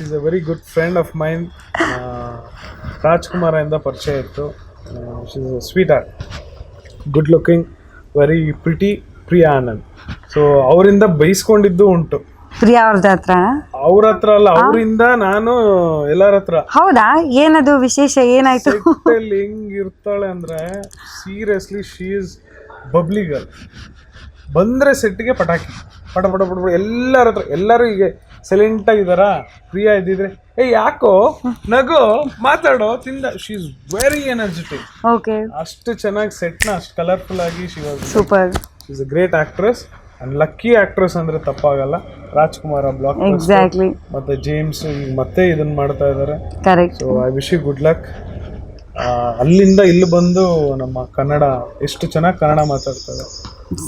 Is a very good friend of main. Rajkumar ಇಂದ ಪರಿಚಯ ಇತ್ತು. She is sweet art, good looking, very pretty, Priya Anand. So ಅವರಿಂದ ಬೈಸ್ಕೊಂಡಿದ್ದು ಉಂಟು. ಪ್ರಿಯಾ ಅವ್ರದ್ದು ಹತ್ರ? ಅವ್ರ ಹತ್ರ ಅಲ್ಲ, ಅವರಿಂದ ನಾನು ಎಲ್ಲರ ಹತ್ರ. ಹೌದಾ? ಏನದು ವಿಶೇಷ, ಏನಾಯ್ತು? ಹೆಂಗಿರ್ತಾಳೆ ಅಂದ್ರೆ seriously she is bubbly girl. ಬಂದ್ರೆ ಸೆಟ್ಗೆ ಪಟಾಕಿ ಪಟ ಪಟ ಪಟ ಎಲ್ಲರ ಹತ್ರ. ಎಲ್ಲರೂ ಈಗ ಸೈಲೆಂಟ್ ಆಗಿದಾರಾ, ಪ್ರಿಯಾ ಇದ್ದಿದ್ರೆ ಯಾಕೋ ನಗೋ ಮಾತಾಡೋ ತಿಂದ. She is very energetic. Okay. ಅಷ್ಟು ಚೆನ್ನಾಗಿ ಸೆಟ್ನ ಅಷ್ಟು ಕಲರ್ಫುಲ್ ಆಗಿ she was super. She is a great actress and lucky actress ಅಂದ್ರೆ ತಪ್ಪಾಗಲ್ಲ. Rajakumara block exactly. ಮತ್ತೆ ಜೇಮ್ಸ್ ಈಗ ಮತ್ತೆ ಇದನ್ನ ಮಾಡ್ತಾ ಇದ್ದಾರೆ. Correct. So I wish you good luck. ಅಲ್ಲಿಂದ ಇಲ್ಲಿ ಬಂದು ನಮ್ಮ ಕನ್ನಡ ಎಷ್ಟು ಚೆನ್ನಾಗಿ ಕನ್ನಡ ಮಾತಾಡ್ತಾರೆ.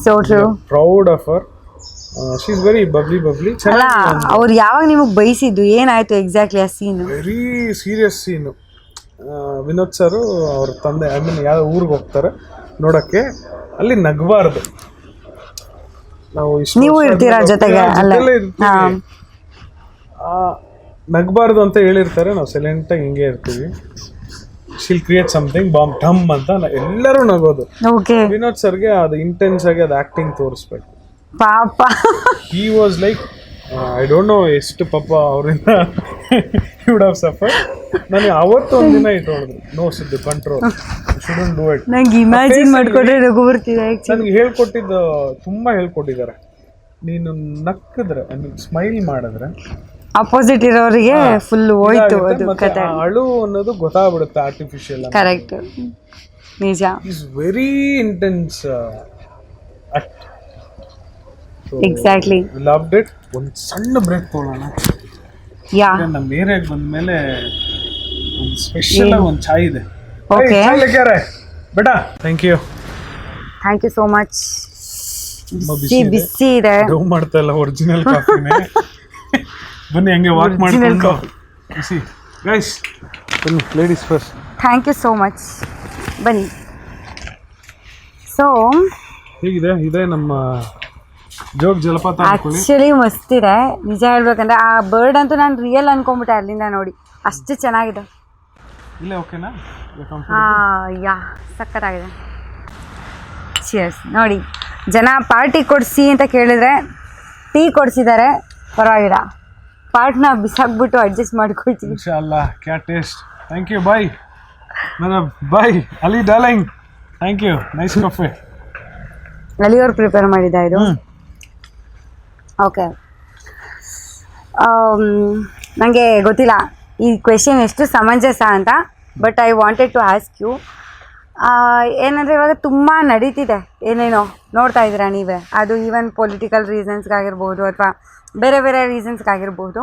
So true. Proud of her. She is very bubbly. ಅಲ್ಲ, ಅವ್ರು ಯಾವಾಗ ನಿಮಗೆ ಬೈಸಿದ್ದು ಏನಾಯ್ತು ಎಕ್ಸಾಕ್ಟ್ಲಿ ಆ ಸೀನ್? ವೆರಿ ಸೀರಿಯಸ್ ಸೀನು. ವಿನೋದ್ ಸರ್ ಅವ್ರ ತಂದೆ ಐ ಮೀನ್ ಯಾವ ಊರಿಗೆ ಹೋಗ್ತಾರೆ ನೋಡಕ್ಕೆ, ಅಲ್ಲಿ ನಗಬಾರ್ದು. ನಾವು ನೀವು ಇರ್ತೀರಾ ಜೊತೆಗೆ? ನಗಬಾರ್ದು ಅಂತ ಹೇಳಿರ್ತಾರೆ, ನಾವು ಸೈಲೆಂಟ್ ಆಗಿ ಹಿಂಗೆ ಇರ್ತೀವಿ. ಶಿಲ್ ಕ್ರಿಯೇಟ್ ಸಮಥಿಂಗ್ ಬಾಂಬ್ ಢಮ್ ಅಂತ ಎಲ್ಲರೂ ನಗೋದು. ವಿನೋದ್ ಸರ್ಗೆ ಅದು ಇಂಟೆನ್ಸ್ ಆಗಿ ಅದು ಆಕ್ಟಿಂಗ್ ತೋರಿಸ್ಬೇಕು. ಪಾಪ he was like I don't know ಎಷ್ಟು ಪಾಪ ಅವರಿಂದ ವುಡ್ ಹ್ಯಾವ್ ಸಫರ್. ನನಗೆ ಅವತ್ತು ಒಂದಿನ ಇಟ್ಕೊಂಡಿದ್ರು, no Siddu control, shouldn't do it. ನಂಗೆ ಇಮ್ಯಾಜಿನ್ ಮಾಡ್ಕೊಂಡ್ರೆ ನಗು ಬರ್ತಿದೆ. ನನಗೆ ಹೇಳ್ಕೊಟ್ಟಿದ್ದು ತುಂಬಾ ಹೇಳ್ಕೊಟ್ಟಿದ್ದಾರೆ. ನೀನು ನಕ್ಕಿದ್ರೆ ಐ ಮೀನ್ ಸ್ಮೈಲ್ ಮಾಡಿದ್ರೆ ಅಪೋಸಿಟ್ ಇರೋರಿಗೆ ಫುಲ್ ಹೋಯ್ತು ಅದು ಕತೆ. ಅಳು ಅನ್ನೋದು ಗೊತ್ತಾಗ್ಬಿಡುತ್ತೆ ಆರ್ಟಿಫಿಷಿಯಲ್. ಕರೆಕ್ಟ್, ನಿಜ. Is very intense act. Exactly loved it. ಒಂದು ಸಣ್ಣ ಬ್ರೇಕ್ ತಗೊಳ್ಳೋಣ. ಯಾ, ನಮ್ಮ ಏರಿಯಾಗೆ ಬಂದ ಮೇಲೆ ಒಂದು ಸ್ಪೆಷಲ್ ಒಂದು ಚಾಯ್ ಇದೆ. ಓಕೆ ಬೇಟಾ, ಥ್ಯಾಂಕ್ ಯು ಸೋ ಮಚ್. ಬಿಸಿ ಇದೆ. ಡೌ ಮಾಡ್ತಾ ಇಲ್ಲ, ಒರಿಜಿನಲ್ ಕಾಫಿನೇ. ಬನ್ನಿ ಹಂಗೆ ವಾಕ್ ಮಾಡ್ಕೊಂಡು ಬಿಸಿ. ಗೈಸ್ ಬನ್ನಿ, ladies first. Thank you so much. ಬನ್ನಿ. ಸೊ ಹೇಗಿದೆ ಇದೆ ನಮ್ಮ ಜೋಗ್ ಜಲಪಾತ? ಆಕ್ಚುಲಿ ಮಸ್ತ್ ಇದೆ ನಿಜ ಹೇಳ್ಬೇಕಂದ್ರೆ. ಆ ಬರ್ಡ್ ಅಂತೂ ನಾನು ರಿಯಲ್ ಅನ್ಕೊಂಡ್ಬಿಟ್ಟೆ ಅಲ್ಲಿಂದ ನೋಡಿ, ಅಷ್ಟು ಚೆನ್ನಾಗಿದೆ. ಇಲ್ಲ ಓಕೆನಾ? ಯಾ, ಸಕ್ಕತ್ತಾಗಿದೆ. ಚಿಯರ್ಸ್. ನೋಡಿ, ಜನ ಪಾರ್ಟಿ ಕೊಡಿಸಿ ಅಂತ ಕೇಳಿದ್ರೆ ಟೀ ಕೊಡಿಸಿದ್ದಾರೆ, ಪರವಾಗಿಲ್ಲ. ಪಾರ್ಟ್ನ ಬಿಸಾಕ್ಬಿಟ್ಟು ಅಡ್ಜಸ್ಟ್ ಮಾಡ್ಕೊಳ್ತೀವಿ. ಇನ್ಶಾಅಲ್ಲಾ. ಕ್ಯಾ ಟೇಸ್ಟ್. Thank you. ಬಾಯ್ ನನ್ನ boy Ali darling. Thank you. Nice coffee. ಅಲಿಯವ್ರು ಪ್ರಿಪೇರ್ ಮಾಡಿದ್ದ ಇದು? ಓಕೆ. ನನಗೆ ಗೊತ್ತಿಲ್ಲ ಈ ಕ್ವೆಶನ್ ಎಷ್ಟು ಸಮಂಜಸ ಅಂತ, but I wanted to ask you. ಏನಂದರೆ ಇವಾಗ ತುಂಬ ನಡೀತಿದೆ, ಏನೇನೋ ನೋಡ್ತಾ ಇದ್ದೀರಾ ನೀವೇ. ಅದು ಈವನ್ ಪೊಲಿಟಿಕಲ್ ರೀಸನ್ಸ್ಗಾಗಿರ್ಬೋದು ಅಥವಾ ಬೇರೆ ಬೇರೆ ರೀಸನ್ಸ್ಗಾಗಿರ್ಬೋದು.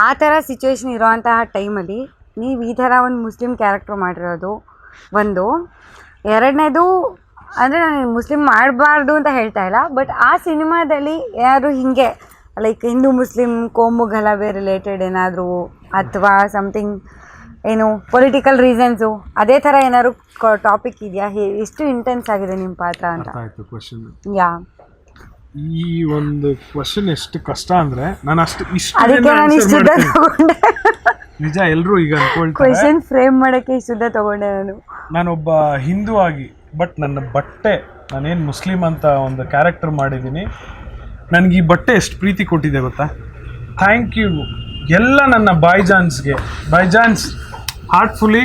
ಆ ಥರ ಸಿಚುವೇಶನ್ ಇರೋವಂತಹ ಟೈಮಲ್ಲಿ ನೀವು ಈ ಥರ ಒಂದು ಮುಸ್ಲಿಮ್ ಕ್ಯಾರೆಕ್ಟರ್ ಮಾಡಿರೋದು ಒಂದು. ಎರಡನೇದು ಅಂದರೆ ನಾನು ಮುಸ್ಲಿಮ್ ಮಾಡಬಾರ್ದು ಅಂತ ಹೇಳ್ತಾ ಇಲ್ಲ, ಬಟ್ ಆ ಸಿನಿಮಾದಲ್ಲಿ ಯಾರು ಹೀಗೆ ಲೈಕ್ ಹಿಂದೂ ಮುಸ್ಲಿಮ್ ಕೋಮು ಗಲಭೆ ರಿಲೇಟೆಡ್ ಏನಾದರೂ ಅಥವಾ ಸಮಥಿಂಗ್ ಏನು ಪೊಲಿಟಿಕಲ್ ರೀಸನ್ಸು ಅದೇ ಥರ ಏನಾದ್ರು ಟಾಪಿಕ್ ಇದೆಯಾ? ಎಷ್ಟು ಇಂಟೆನ್ಸ್ ಆಗಿದೆ ನಿಮ್ಮ ಪಾತ್ರ ಅಂತ? ಯಾ, ಈ ಒಂದು ಕ್ವಶನ್ ಎಷ್ಟು ಕಷ್ಟ ಅಂದ್ರೆ ನಾನು ಅದಕ್ಕೆ ನಾನು ಇಷ್ಟುದ್ದ ತಗೊಂಡೆ. ನಿಜ, ಎಲ್ಲರೂ ಈಗ ಅನ್ಕೊಳ್ತಾರೆ ಕ್ವೆಶನ್ ಫ್ರೇಮ್ ಮಾಡೋಕ್ಕೆ ಇಷ್ಟುದ್ದ ತಗೊಂಡೆ. ನಾನೊಬ್ಬ ಹಿಂದೂ ಆಗಿ, ಬಟ್ ನನ್ನ ಬಟ್ಟೆ, ನಾನೇನು ಮುಸ್ಲಿಂ ಅಂತ ಒಂದು ಕ್ಯಾರೆಕ್ಟರ್ ಮಾಡಿದ್ದೀನಿ, ನನಗೆ ಈ ಬಟ್ಟೆ ಎಷ್ಟು ಪ್ರೀತಿ ಕೊಟ್ಟಿದೆ ಗೊತ್ತಾ? ಥ್ಯಾಂಕ್ ಯು ಎಲ್ಲ ನನ್ನ ಬಾಯ್ಜಾನ್ಸ್ ಹಾರ್ಟ್ಫುಲಿ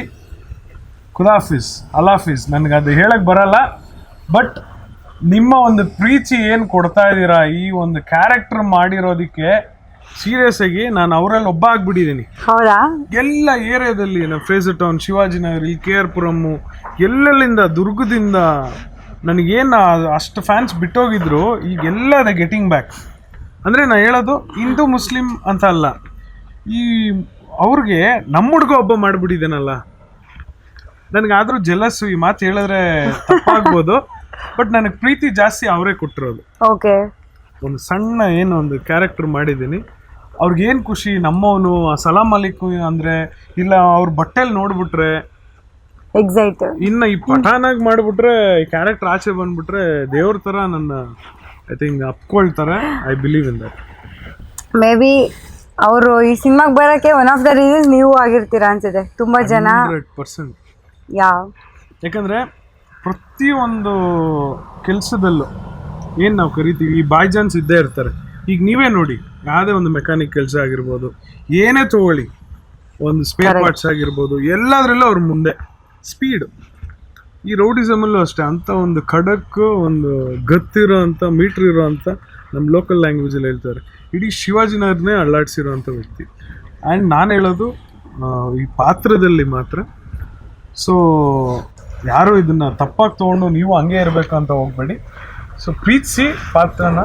ಖುದಾಫಿಸ್ ಅಲಾಫಿಸ್. ನನಗೆ ಅದು ಹೇಳಕ್ಕೆ ಬರಲ್ಲ, ಬಟ್ ನಿಮ್ಮ ಒಂದು ಪ್ರೀತಿ ಏನು ಕೊಡ್ತಾ ಇದ್ದೀರಾ ಈ ಒಂದು ಕ್ಯಾರೆಕ್ಟರ್ ಮಾಡಿರೋದಕ್ಕೆ ಸೀರಿಯಸ್ ಆಗಿ ನಾನು ಅವರಲ್ಲಿ ಒಬ್ಬ ಆಗಿಬಿಟ್ಟಿದ್ದೀನಿ. ಹೌದಾ? ಎಲ್ಲ ಏರಿಯಾದಲ್ಲಿ ನಮ್ಮ ಫ್ರೇಜರ್ ಟೌನ್, ಶಿವಾಜಿನಗರ, ಇಲ್ಲಿ ಕೆ ಆರ್ ಪುರಮ್ಮು, ಎಲ್ಲೆಲ್ಲಿಂದ ದುರ್ಗದಿಂದ ನನಗೇನು ಅಷ್ಟು ಫ್ಯಾನ್ಸ್ ಬಿಟ್ಟೋಗಿದ್ರು, ಈಗೆಲ್ಲ ಅದೇ ಗೆಟಿಂಗ್ ಬ್ಯಾಕ್. ಅಂದರೆ ನಾನು ಹೇಳೋದು ಹಿಂದೂ ಮುಸ್ಲಿಂ ಅಂತ ಅಲ್ಲ, ಈ ಅವ್ರಿಗೆ ನಮ್ಮ ಹುಡುಗ ಒಬ್ಬ ಮಾಡಿಬಿಟ್ಟಿದ್ದೇನಲ್ಲ, ನನಗಾದರೂ ಜೆಲಸ್ಸು. ಈ ಮಾತು ಹೇಳಿದ್ರೆ ತಪ್ಪಾಗ್ಬೋದು, ಬಟ್ ನನಗೆ ಪ್ರೀತಿ ಜಾಸ್ತಿ ಅವರೇ ಕೊಟ್ಟಿರೋದು. ಓಕೆ. ಒಂದು ಸಣ್ಣ ಏನು ಒಂದು ಕ್ಯಾರೆಕ್ಟರ್ ಮಾಡಿದ್ದೀನಿ, ಅವ್ರಿಗೇನು ಖುಷಿ. ನಮ್ಮವನು ಸಲಾಂ ಅಲಿಕು ಅಂದರೆ ಇಲ್ಲ, ಅವ್ರ ಬಟ್ಟೆಲಿ ನೋಡ್ಬಿಟ್ರೆ ಎಕ್ಸೈಟ್. ಇನ್ನು ಈ ಪಠಾನಾಗಿ ಮಾಡಿಬಿಟ್ರೆ, ಈ ಕ್ಯಾರೆಕ್ಟರ್ ಆಚೆ ಬಂದ್ಬಿಟ್ರೆ ದೇವ್ರ ಥರ ನನ್ನ ಐ ಥಿಂಕ್ ಅಪ್ಕೊಳ್ತಾರೆ. I believe in that. Maybe ಅವರು ಈ ಸಿನಿಮಾಗೆ ಬರೋಕ್ಕೆ ಒನ್ ಆಫ್ ದ ರೀಸನ್ಸ್ ನೀವು ಆಗಿರ್ತೀರಾ ಅನ್ಸುತ್ತೆ. ತುಂಬ ಜನ 100%. ಯಾಕಂದರೆ ಪ್ರತಿಯೊಂದು ಕೆಲಸದಲ್ಲೂ ಏನು ನಾವು ಕರಿತೀವಿ ಈ ಬಾಯ್ ಜಾನ್ಸ್ ಇದ್ದೇ ಇರ್ತಾರೆ. ಈಗ ನೀವೇ ನೋಡಿ, ಯಾವುದೇ ಒಂದು ಮೆಕ್ಯಾನಿಕ್ ಕೆಲಸ ಆಗಿರ್ಬೋದು, ಏನೇ ತಗೊಳ್ಳಿ, ಒಂದು ಸ್ಪೇರ್ ಪಾರ್ಟ್ಸ್ ಆಗಿರ್ಬೋದು, ಎಲ್ಲದರಲ್ಲೂ ಅವ್ರ ಮುಂದೆ ಸ್ಪೀಡ್. ಈ ರೌಡಿಸಮಲ್ಲೂ ಅಷ್ಟೇ, ಅಂಥ ಒಂದು ಖಡಕ್, ಒಂದು ಗತ್ತಿರೋ ಅಂಥ ಮೀಟ್ರ್ ಇರೋ ಅಂಥ, ನಮ್ಮ ಲೋಕಲ್ ಲ್ಯಾಂಗ್ವೇಜಲ್ಲಿ ಹೇಳ್ತಾರೆ, ಇಡೀ ಶಿವಾಜಿನಗರನ್ನೇ ಅಲ್ಲಾಡಿಸಿರೋ ಅಂಥ ವ್ಯಕ್ತಿ. ಆ್ಯಂಡ್ ನಾನು ಹೇಳೋದು ಈ ಪಾತ್ರದಲ್ಲಿ ಮಾತ್ರ, ಸೊ ಯಾರು ಇದನ್ನು ತಪ್ಪಾಗಿ ತೊಗೊಂಡು ನೀವು ಹಂಗೆ ಇರಬೇಕು ಅಂತ ಹೋಗ್ಬೇಡಿ. ಸೊ ಪ್ರೀತಿಸಿ ಪಾತ್ರನ,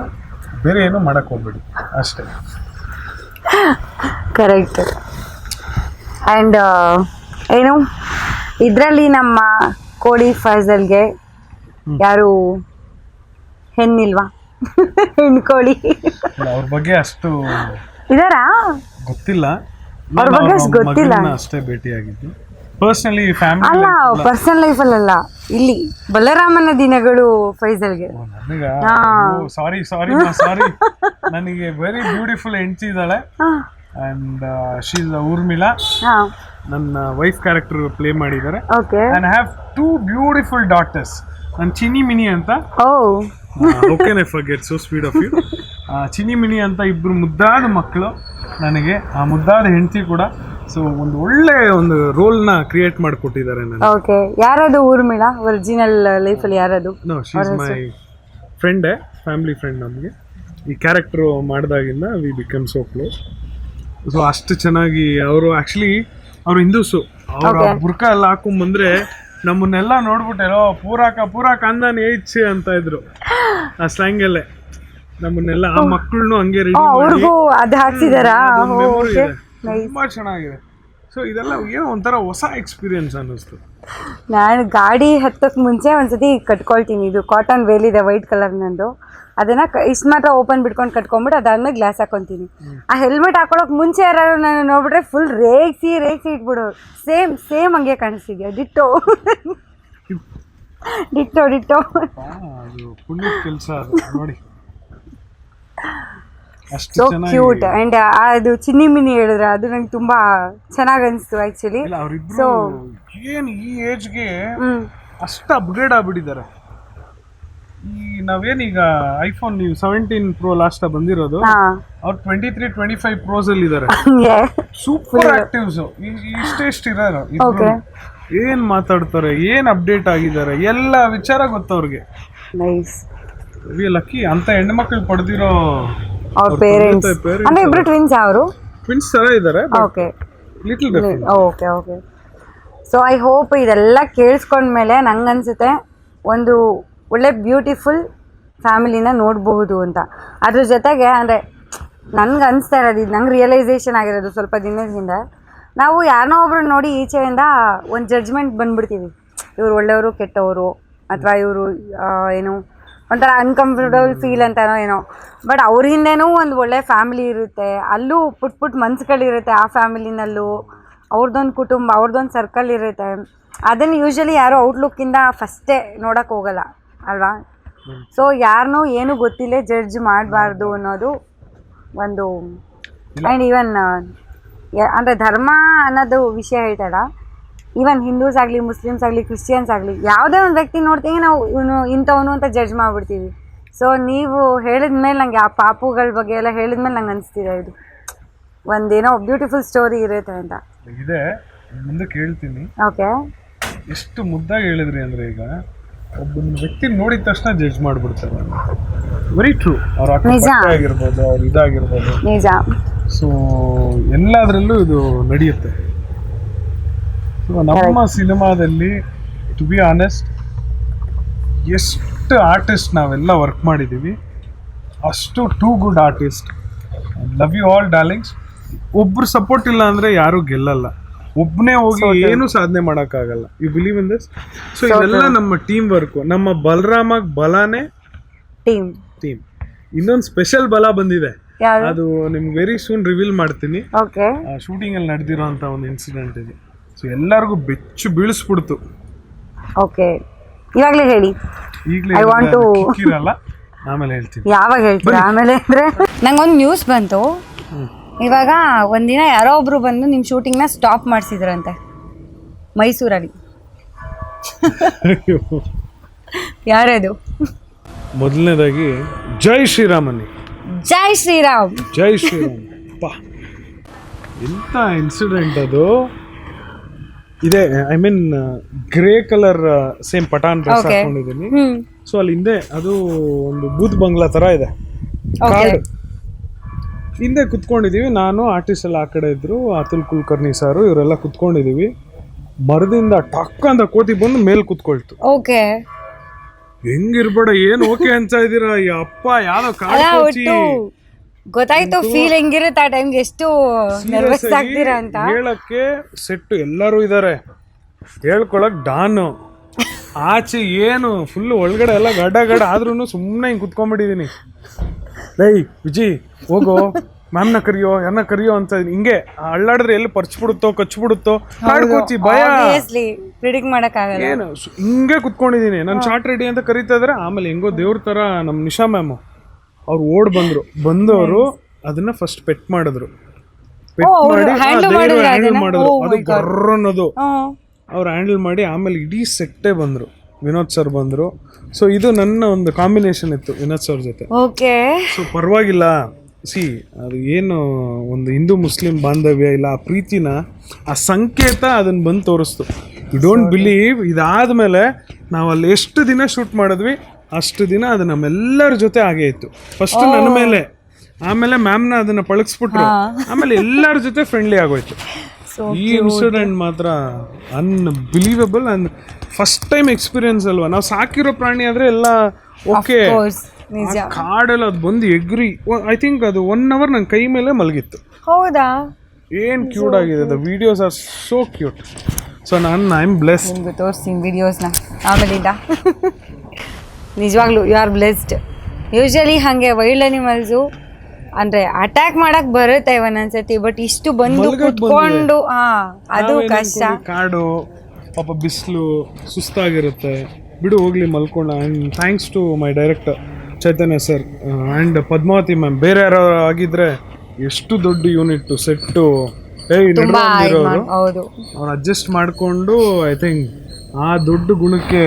ಬೇರೆ ಏನೂ ಮಾಡೋಕ್ಕೆ ಹೋಗ್ಬೇಡಿ ಅಷ್ಟೇ. ಕರೆಕ್ಟ್. ಆ್ಯಂಡ್ ಏನು ಇದರಲ್ಲಿ ನಮ್ಮ ಕೋಡಿ ಫೈಜಲ್ಗೆ ಯಾರು ಹೆಣ್ಣಿಲ್ವಾ? ಹೆಣ್ಣು ಕೋಳಿ ಅವ್ರ ಬಗ್ಗೆ ಅಷ್ಟು ಇದಾರಾ ಗೊತ್ತಿಲ್ಲ. ಅವ್ರ ಬಗ್ಗೆ ಅಷ್ಟು ಗೊತ್ತಿಲ್ಲ. ಅಷ್ಟೇ ಭೇಟಿಯಾಗಿದ್ದು ಪರ್ಸನಲಿ, ಫ್ಯಾಮಿಲಿ ಅಲ್ಲ, ಪರ್ಸನಲ್ ಲೈಫಲ್ಲಲ್ಲ, ಇಲ್ಲಿ ಬಲರಾಮನ ದಿನಗಳು ಫೈಜಲ್ಗೆ. ನನಗೆ ಸಾರಿ ನನಗೆ ವೆರಿ ಬ್ಯೂಟಿಫುಲ್ ಹೆಂಡತಿ ಇದ್ದಾಳೆ. ಅಂಡ್ ಶಿ ಇಸ್ ಊರ್ಮಿಳಾ, ನನ್ನ ವೈಫ್ ಕ್ಯಾರೆಕ್ಟರ್ ಪ್ಲೇ ಮಾಡಿದ್ದಾರೆ. Okay. And I have 2 beautiful daughters. ನನ್ನ ಚಿನಿ ಮಿನಿ ಅಂತ, okay I forget, so sweet of you. Chini Mini ಅಂತ ಇಬ್ಬರು ಮುದ್ದಾದ ಮಕ್ಕಳು ನನಗೆ, ಆ ಮುದ್ದಾದ ಹೆಂಡತಿ ಕೂಡ. ಸೊ ಒಂದು ಒಳ್ಳೆ ಒಂದು ರೋಲ್ನ ಕ್ರಿಯೇಟ್ ಮಾಡಿಕೊಟ್ಟಿದ್ದಾರೆ ನನಗೆ. ಓಕೆ. ಯಾರದು ಊರ್ಮಿಳಾ ಒರಿಜಿನಲ್ ಲೈಫಲ್ಲಿ? ಯಾರದು? ನೋ, ಶಿ ಇಸ್ ಮೈ ಫ್ರೆಂಡೇ, ಫ್ಯಾಮಿಲಿ ಫ್ರೆಂಡ್. ನಮಗೆ ಈ ಕ್ಯಾರೆಕ್ಟ್ರು ಮಾಡಿದಾಗಿಂದ we become so close. So ಅಷ್ಟು ಚೆನ್ನಾಗಿ ಅವರು, ಆ್ಯಕ್ಚುಲಿ ಅವರು ಹಿಂದೂಸು, ಅವರು ಬುರ್ಕ ಎಲ್ಲ ಹಾಕೊಂಬಂದ್ರೆ ನಮ್ಮನ್ನೆಲ್ಲ ನೋಡ್ಬಿಟ್ಟೆಲ್ಲೋ ಪೂರಾಕ ಅಂದಾನೆ ಏಚ್ ಅಂತ ಇದ್ರು ಆ ಸ್ಲ್ಯಾಂಗಲ್ಲೇ. ನಮ್ಮನ್ನೆಲ್ಲ ಆ ಮಕ್ಕಳನ್ನು ಹಂಗೆ ರೆಡಿ ಮಾಡಿ ಅದು ಹಾಕ್ಸಿದಾರಾ? ತುಂಬಾ ಚೆನ್ನಾಗಿದೆ. ಸೊ ಇದೆಲ್ಲ ಏನೋ ಒಂಥರ ಹೊಸ ಎಕ್ಸ್ಪೀರಿಯನ್ಸ್ ಅನ್ನಿಸ್ತು. ನಾನು ಗಾಡಿ ಹತ್ತಕ್ಕೆ ಮುಂಚೆ ಒಂದ್ಸತಿ ಕಟ್ಕೊಳ್ತೀನಿ, ಇದು ಕಾಟನ್ ವೇಲ್ ಇದೆ ವೈಟ್ ಕಲರ್ ನಂದು, ಅದನ್ನ ಇಷ್ಟು ಮಾತ್ರ ಓಪನ್ ಬಿಟ್ಕೊಂಡು ಕಟ್ಕೊಂಡ್ಬಿಟ್ಟು ಅದಾದ್ಮೇಲೆ ಗ್ಲಾಸ್ ಹಾಕೊತೀನಿ. ಆ ಹೆಲ್ಮೆಟ್ ಹಾಕೊಳಕ್ ಮುಂಚೆ ಯಾರು ನಾನು ನೋಡ್ಬಿಟ್ರೆ ಫುಲ್ ರೇಗಿಸಿ ಇಟ್ಬಿಡೋರು. ಸೇಮ್ ಹಂಗೆ ಕಾಣಿಸ್ತಿದ್ಯಾ? ಡಿಟ್ಟೋ ಅದು ಪುಣ್ಯ ಕೆಲಸ ನೋಡಿ. So cute. ಅಂಡ್ ಅದು ಚಿನ್ನಿ ಮಿನಿ ಹೇಳಿದ್ರೆ ಅದು ನಂಗೆ ತುಂಬಾ ಚೆನ್ನಾಗಿ ಅನಿಸ್ತು ಆಕ್ಚುಲಿ. ಸೊ ಏನು ಈ ಏಜ್ಗೆ ಅಷ್ಟು ಅಪ್ಗ್ರೇಡ್ ಆಗ್ಬಿಟ್ಟಿದ್ದಾರೆ. ಈ ನಾವೇನೀಗ ಐಫೋನ್ ನೀವು 17 Pro ಲಾಸ್ಟ್ ಬಂದಿರೋದು, ಅವ್ರು 23, 25 Pros ಅಲ್ಲಿ ಇದ್ದಾರೆ. Super actives. ಇಷ್ಟೆಷ್ಟು ಇರೋರು, ಏನ್ ಮಾತಾಡ್ತಾರೆ, ಏನ್ ಅಪ್ಡೇಟ್ ಆಗಿದ್ದಾರೆ, ಎಲ್ಲ ವಿಚಾರ ಗೊತ್ತವ್ರಿಗೆ. ಲಕ್ಕಿ ಅಂತ ಹೆಣ್ಮಕ್ಳು ಪಡೆದಿರೋ ಅವ್ರ ಪೇರೆಂಟ್ಸ್. ಅಂದ್ರೆ ಇಬ್ರು ಟ್ವಿನ್ಸ್. ಅವರು ಟ್ವಿನ್ಸ್ ತರ ಇದ್ದಾರೆ. Okay. Little different. Okay. So I hope ಇದೆಲ್ಲ ಕೇಳಿಸ್ಕೊಂಡ್ಮೇಲೆ ನಂಗೆ ಅನ್ಸುತ್ತೆ ಒಂದು ಒಳ್ಳೆ ಬ್ಯೂಟಿಫುಲ್ ಫ್ಯಾಮಿಲಿನ ನೋಡಬಹುದು ಅಂತ. ಅದ್ರ ಜೊತೆಗೆ ಅಂದರೆ ನನ್ಗೆ ಅನಿಸ್ತಾ ಇರೋದು, ಇದು ನಂಗೆ ರಿಯಲೈಸೇಷನ್ ಆಗಿರೋದು ಸ್ವಲ್ಪ ದಿನದ ಹಿಂದೆ, ನಾವು ಯಾರನ್ನೋ ಒಬ್ರು ನೋಡಿ ಈಚೆಯಿಂದ ಒಂದು ಜಡ್ಜ್ಮೆಂಟ್ ಬಂದ್ಬಿಡ್ತೀವಿ, ಇವರು ಒಳ್ಳೆಯವರು ಕೆಟ್ಟವರು, ಅಥವಾ ಇವರು ಏನು ಒಂಥರ ಅನ್ಕಂಫರ್ಟಬಲ್ ಫೀಲ್ ಅಂತಾನೋ ಏನೋ. ಬಟ್ ಅವ್ರ ಹಿಂದೆನೂ ಒಂದು ಒಳ್ಳೆ ಫ್ಯಾಮಿಲಿ ಇರುತ್ತೆ, ಅಲ್ಲೂ ಪುಟ್ ಮನ್ಸುಗಳಿರುತ್ತೆ ಆ ಫ್ಯಾಮಿಲಿನಲ್ಲೂ. ಅವ್ರದ್ದೊಂದು ಕುಟುಂಬ, ಅವ್ರದ್ದೊಂದು ಸರ್ಕಲ್ ಇರುತ್ತೆ. ಅದನ್ನು ಯೂಶ್ವಲಿ ಯಾರೂ ಔಟ್ಲುಕ್ಕಿಂದ ಫಸ್ಟೇ ನೋಡೋಕ್ಕೆ ಹೋಗಲ್ಲ ಅಲ್ವಾ? ಸೊ ಯಾರನ್ನೂ ಏನೂ ಗೊತ್ತಿಲ್ಲೇ ಜಡ್ಜ್ ಮಾಡಬಾರ್ದು ಅನ್ನೋದು ಒಂದು. ಆ್ಯಂಡ್ ಈವನ್ ಅಂದರೆ ಧರ್ಮ ಅನ್ನೋದು ವಿಷಯ ಹೇಳ್ತಾರ, ಈವನ್ ಹಿಂದೂಸ್ ಆಗಲಿ, ಮುಸ್ಲಿಮ್ಸ್ ಆಗಲಿ, ಕ್ರಿಶ್ಚಿಯನ್ಸ್ ಆಗಲಿ, ಯಾವುದೇ ಒಂದು ವ್ಯಕ್ತಿ ನೋಡ್ತೀವಿ ನಾವು ಇವನು ಇಂಥವನು ಅಂತ ಜಡ್ಜ್ ಮಾಡಿಬಿಡ್ತೀವಿ. ಸೊ ನೀವು ಹೇಳಿದ್ಮೇಲೆ ನನಗೆ ಆ ಪಾಪುಗಳ ಬಗ್ಗೆ ಎಲ್ಲ ಹೇಳಿದ್ಮೇಲೆ ನಂಗೆ ಅನಿಸ್ತಿದೆ ಇದು ಒಂದೇನೋ ಬ್ಯೂಟಿಫುಲ್ ಸ್ಟೋರಿ ಇರುತ್ತೆ ಅಂತ ಇದೆ. ಮುಂದೆ ಕೇಳ್ತೀನಿ. ಓಕೆ. ಎಷ್ಟು ಮುದ್ದಾಗಿ ಹೇಳಿದ್ರಿ ಅಂದರೆ, ಈಗ ಒಬ್ಬನ ವ್ಯಕ್ತಿ ನೋಡಿದ ತಕ್ಷಣ ಜಡ್ಜ್ ಮಾಡಿಬಿಡ್ತಾರೆ. Very true. ಅವ್ರ ಆಗಿರ್ಬೋದು, ಅವ್ರು ಇದಾಗಿರ್ಬೋದು, ನಿಜ. ಸೊ ಎಲ್ಲದರಲ್ಲೂ ಇದು ನಡೆಯುತ್ತೆ. ಸೊ ನಮ್ಮ ಸಿನಿಮಾದಲ್ಲಿ ಟು ಬಿ ಆನೆಸ್ಟ್ ಎಷ್ಟು ಆರ್ಟಿಸ್ಟ್ ನಾವೆಲ್ಲ ವರ್ಕ್ ಮಾಡಿದ್ದೀವಿ, ಅಷ್ಟು too good artist. Love you all darlings. ಒಬ್ರು ಸಪೋರ್ಟ್ ಇಲ್ಲ ಅಂದರೆ ಯಾರೂ ಗೆಲ್ಲಲ್ಲ. ಒಬ್ಬನೇ ಹೋಗಿ ಏನೂ ಸಾಧನೆ ಮಾಡೋಕ್ಕಾಗಲ್ಲ. You believe in this? So ಇದೆಲ್ಲ ನಮ್ಮ ಟೀಮ್ ವರ್ಕು. ನಮ್ಮ ಬಲರಾಮಗ್ ಬಲಾನೇ ಟೀಮ್. ಇನ್ನೊಂದು ಸ್ಪೆಷಲ್ ಬಲ ಬಂದಿದೆ, ಅದು ನಿಮ್ಗೆ ವೆರಿ ಸೂನ್ ರಿವೀಲ್ ಮಾಡ್ತೀನಿ. ಶೂಟಿಂಗ್ ಅಲ್ಲಿ ನಡೆದಿರೋ ಅಂತ ಒಂದು ಇನ್ಸಿಡೆಂಟ್ ಇದೆ. ಸೊ ಎಲ್ಲರಿಗೂ ಬೆಚ್ಚು ಬೀಳಿಸ್ಬಿಡ್ತು. ಓಕೆ, ಇವಾಗಲೇ ಹೇಳಿ. ಈಗಲೇ ಇರಲ್ಲ, ಆಮೇಲೆ ಹೇಳ್ತೀನಿ. ಯಾವಾಗ ಹೇಳ್ತೀರಾ? ಆಮೇಲೆ ಅಂದರೆ ನಂಗೊಂದು ನ್ಯೂಸ್ ಬಂತು ಇವಾಗ. ಒಂದಿನ ಯಾರೋ ಒಬ್ರು ಬಂದು ನಿಮ್ಮ ಶೂಟಿಂಗ್ನ ಸ್ಟಾಪ್ ಮಾಡಿಸಿದ್ರಂತೆ ಮೈಸೂರಲ್ಲಿ. ಯಾರದು? ಮೊದಲನೇದಾಗಿ ಜೈ ಶ್ರೀರಾಮನಿ. ಜೈ ಶ್ರೀರಾಮ್. ಜೈ ಶ್ರೀರಾಮ್. ಪಾ ಎಂಥ ಇನ್ಸಿಡೆಂಟ್ ಅದು ಇದೆ. I mean grey colour same Pathan dress ಹಾಕೊಂಡಿದ್ದೀನಿ. ಸೊ ಅಲ್ಲಿ ಹಿಂದೆ ಅದು ಒಂದು ಬೂತ್ ಬಂಗ್ಲಾ ತರ ಇದೆ, ಕಾರ್ಡ್ ಹಿಂದೆ ಕುತ್ಕೊಂಡಿದೀವಿ. ನಾನು ಆರ್ಟಿಸ್ಟ್ ಎಲ್ಲ ಆ ಕಡೆ ಇದ್ರು, ಅತುಲ್ ಕುಲಕರ್ಣಿ ಸಾರು ಇವರೆಲ್ಲ ಕುತ್ಕೊಂಡಿದೀವಿ. ಮರದಿಂದ ಟಕ್ ಅಂತ ಕೋತಿ ಬಂದು ಮೇಲ್ ಕುತ್ಕೊಳ್ತು. ಓಕೆ, ಹೆಂಗಿರ್ಬೇಡ ಏನ್ ಓಕೆ ಅಂತ ಇದೀರಾ ಅಪ್ಪ, ಯಾವ್ದೋ ಕಾಡ್ಕೋಚಿ. ಗೊತ್ತಾಯ್ತು ಫೀಲ್ ಹೆಂಗಿರುತ್ತೆ ಆ ಟೈಮ್ಗೆ, ಎಷ್ಟು ನರ್ವಸ್ ಆಗ್ತೀರಾ ಅಂತ. ಹೇಳಕ್ಕೆ ಸೆಟ್ ಎಲ್ಲರೂ ಇದಾರೆ, ಹೇಳ್ಕೊಳಕ್ ಡಾನು. ಆಚೆ ಏನು ಫುಲ್ ಒಳಗಡೆ ಎಲ್ಲ ಗಡ ಆದ್ರೂ ಸುಮ್ಮನೆ ಹಿಂಗೆ ಕುತ್ಕೊಂಡ್ಬಿಟ್ಟಿದೀನಿ. ಲೈ ವಿಜಿ ಹೋಗೋ, ಮ್ಯಾಮ್ನ ಕರಿಯೋ, ಯಾರನ್ನ ಕರಿಯೋ ಅಂತ ಹಿಂಗೆ ಅಳ್ಳಾಡಿದ್ರೆ ಎಲ್ಲಿ ಪರ್ಚ್ಬಿಡುತ್ತೋ ಕಚ್ಬಿಡುತ್ತೋ, ಕಾಡ್ಕೋಚಿ ಭಯ. ಪ್ರಿಡಿಕ್ಟ್ ಮಾಡಕ್ಕಾಗಲ್ಲ. ಏನು ಹಿಂಗೆ ಕುತ್ಕೊಂಡಿದೀನಿ. ನಾನು ಶಾರ್ಟ್ ರೆಡಿ ಅಂತ ಕರೀತಾ ಇದ್ರೆ, ಆಮೇಲೆ ಹೆಂಗೋ ದೇವ್ರ ತರ ನಮ್ ನಿಶಾ ಮ್ಯಾಮ್ ಅವ್ರು ಓಡ್ ಬಂದವರು ಅದನ್ನ ಫಸ್ಟ್ ಪೆಟ್ ಮಾಡಿದ್ರು. ಪೆಟ್ ಮಾಡಿ ಹ್ಯಾಂಡಲ್ ಮಾಡಿದ್ರು. ಅದು ಗರ್ರ ಅನ್ನೋದು ಅವ್ರು ಹ್ಯಾಂಡಲ್ ಮಾಡಿ, ಆಮೇಲೆ ಇಡೀ ಸೆಟ್ಟೇ ಬಂದ್ರು. ವಿನೋದ್ ಸರ್ ಬಂದ್ರು. ಸೊ ಇದು ನನ್ನ ಒಂದು ಕಾಂಬಿನೇಷನ್ ಇತ್ತು ವಿನೋದ್ ಸರ್ ಜೊತೆ. ಸೊ ಪರವಾಗಿಲ್ಲ. ಅದು ಏನು ಒಂದು ಹಿಂದೂ ಮುಸ್ಲಿಂ ಬಾಂಧವ್ಯ ಇಲ್ಲ, ಆ ಪ್ರೀತಿನ, ಆ ಸಂಕೇತ ಅದನ್ನ ಬಂದು ತೋರಿಸ್ತು. ಯು ಡೋಂಟ್ ಬಿಲೀವ್, ಇದಾದ್ಮೇಲೆ ನಾವು ಅಲ್ಲಿ ಎಷ್ಟು ದಿನ ಶೂಟ್ ಮಾಡಿದ್ವಿ ಅಷ್ಟು ದಿನ ಅದು ನಮ್ಮೆಲ್ಲರ ಜೊತೆ ಆಗೇ ಇತ್ತು. ಫಸ್ಟ್ ನನ್ನ ಮೇಲೆ, ಆಮೇಲೆ ಮ್ಯಾಮ್ನ ಅದನ್ನ ಪಳಗಿಸ್ಬಿಟ್ರು, ಆಮೇಲೆ ಎಲ್ಲರ ಜೊತೆ ಫ್ರೆಂಡ್ಲಿ ಆಗೋಯ್ತು. ಈ ಇನ್ಸಿಡೆಂಟ್ ಮಾತ್ರ unbelievable. And first time experience ಅಲ್ವಾ. ನಾವು ಸಾಕಿರೋ ಪ್ರಾಣಿ ಆದ್ರೆ ಎಲ್ಲ ಓಕೆ, ಕಾಡಲ್ಲಿ ಅದು ಬಂದು ಎಗ್ರಿ, ಐ ಥಿಂಕ್ ಅದು 1 hour ನನ್ನ ಕೈ ಮೇಲೆ ಮಲಗಿತ್ತು. ಹೌದಾ? ಏನ್ ಕ್ಯೂಟ್ ಆಗಿದೆ. The videos are so cute. So I am blessed. ನಿಮ್ಗೆ ತೋರಿಸ್ತೀನಿ ವಿಡಿಯೋಸ್ನ ಆಮೇಲಿಂದ. ನಿಜವಾಗ್ಲೂ ಯು ಆರ್ ಬ್ಲೆಸ್ಡ್. ಯೂಶಲಿ ಹಾಗೆ ವೈಲ್ಡ್ ಅನಿಮಲ್ಸು ಅಂದರೆ ಅಟ್ಯಾಕ್ ಮಾಡಕ್ ಬರುತ್ತೆ ಒಂದೊಂದ್ಸತಿ, ಬಟ್ ಇಷ್ಟು ಬಂದು ಕುತ್ಕೊಂಡು ಅದು ಕಷ್ಟ. ಕಾಡು ಪಾಪ, ಬಿಸಿಲು, ಸುಸ್ತಾಗಿರುತ್ತೆ, ಬಿಡು ಹೋಗ್ಲಿ ಮಲ್ಕೊಂಡ. And thanks to my director Chaitanya sir and Padmavati ma'am. ಬೇರೆ ಯಾರು ಆಗಿದ್ರೆ ಎಷ್ಟು ದೊಡ್ಡ ಯೂನಿಟ್ ಸೆಟ್ಟು ಇರೋರು, ಅವ್ರು ಅಡ್ಜಸ್ಟ್ ಮಾಡಿಕೊಂಡು ಐ ಥಿಂಕ್ ಆ ದೊಡ್ಡ ಗುಣಕ್ಕೆ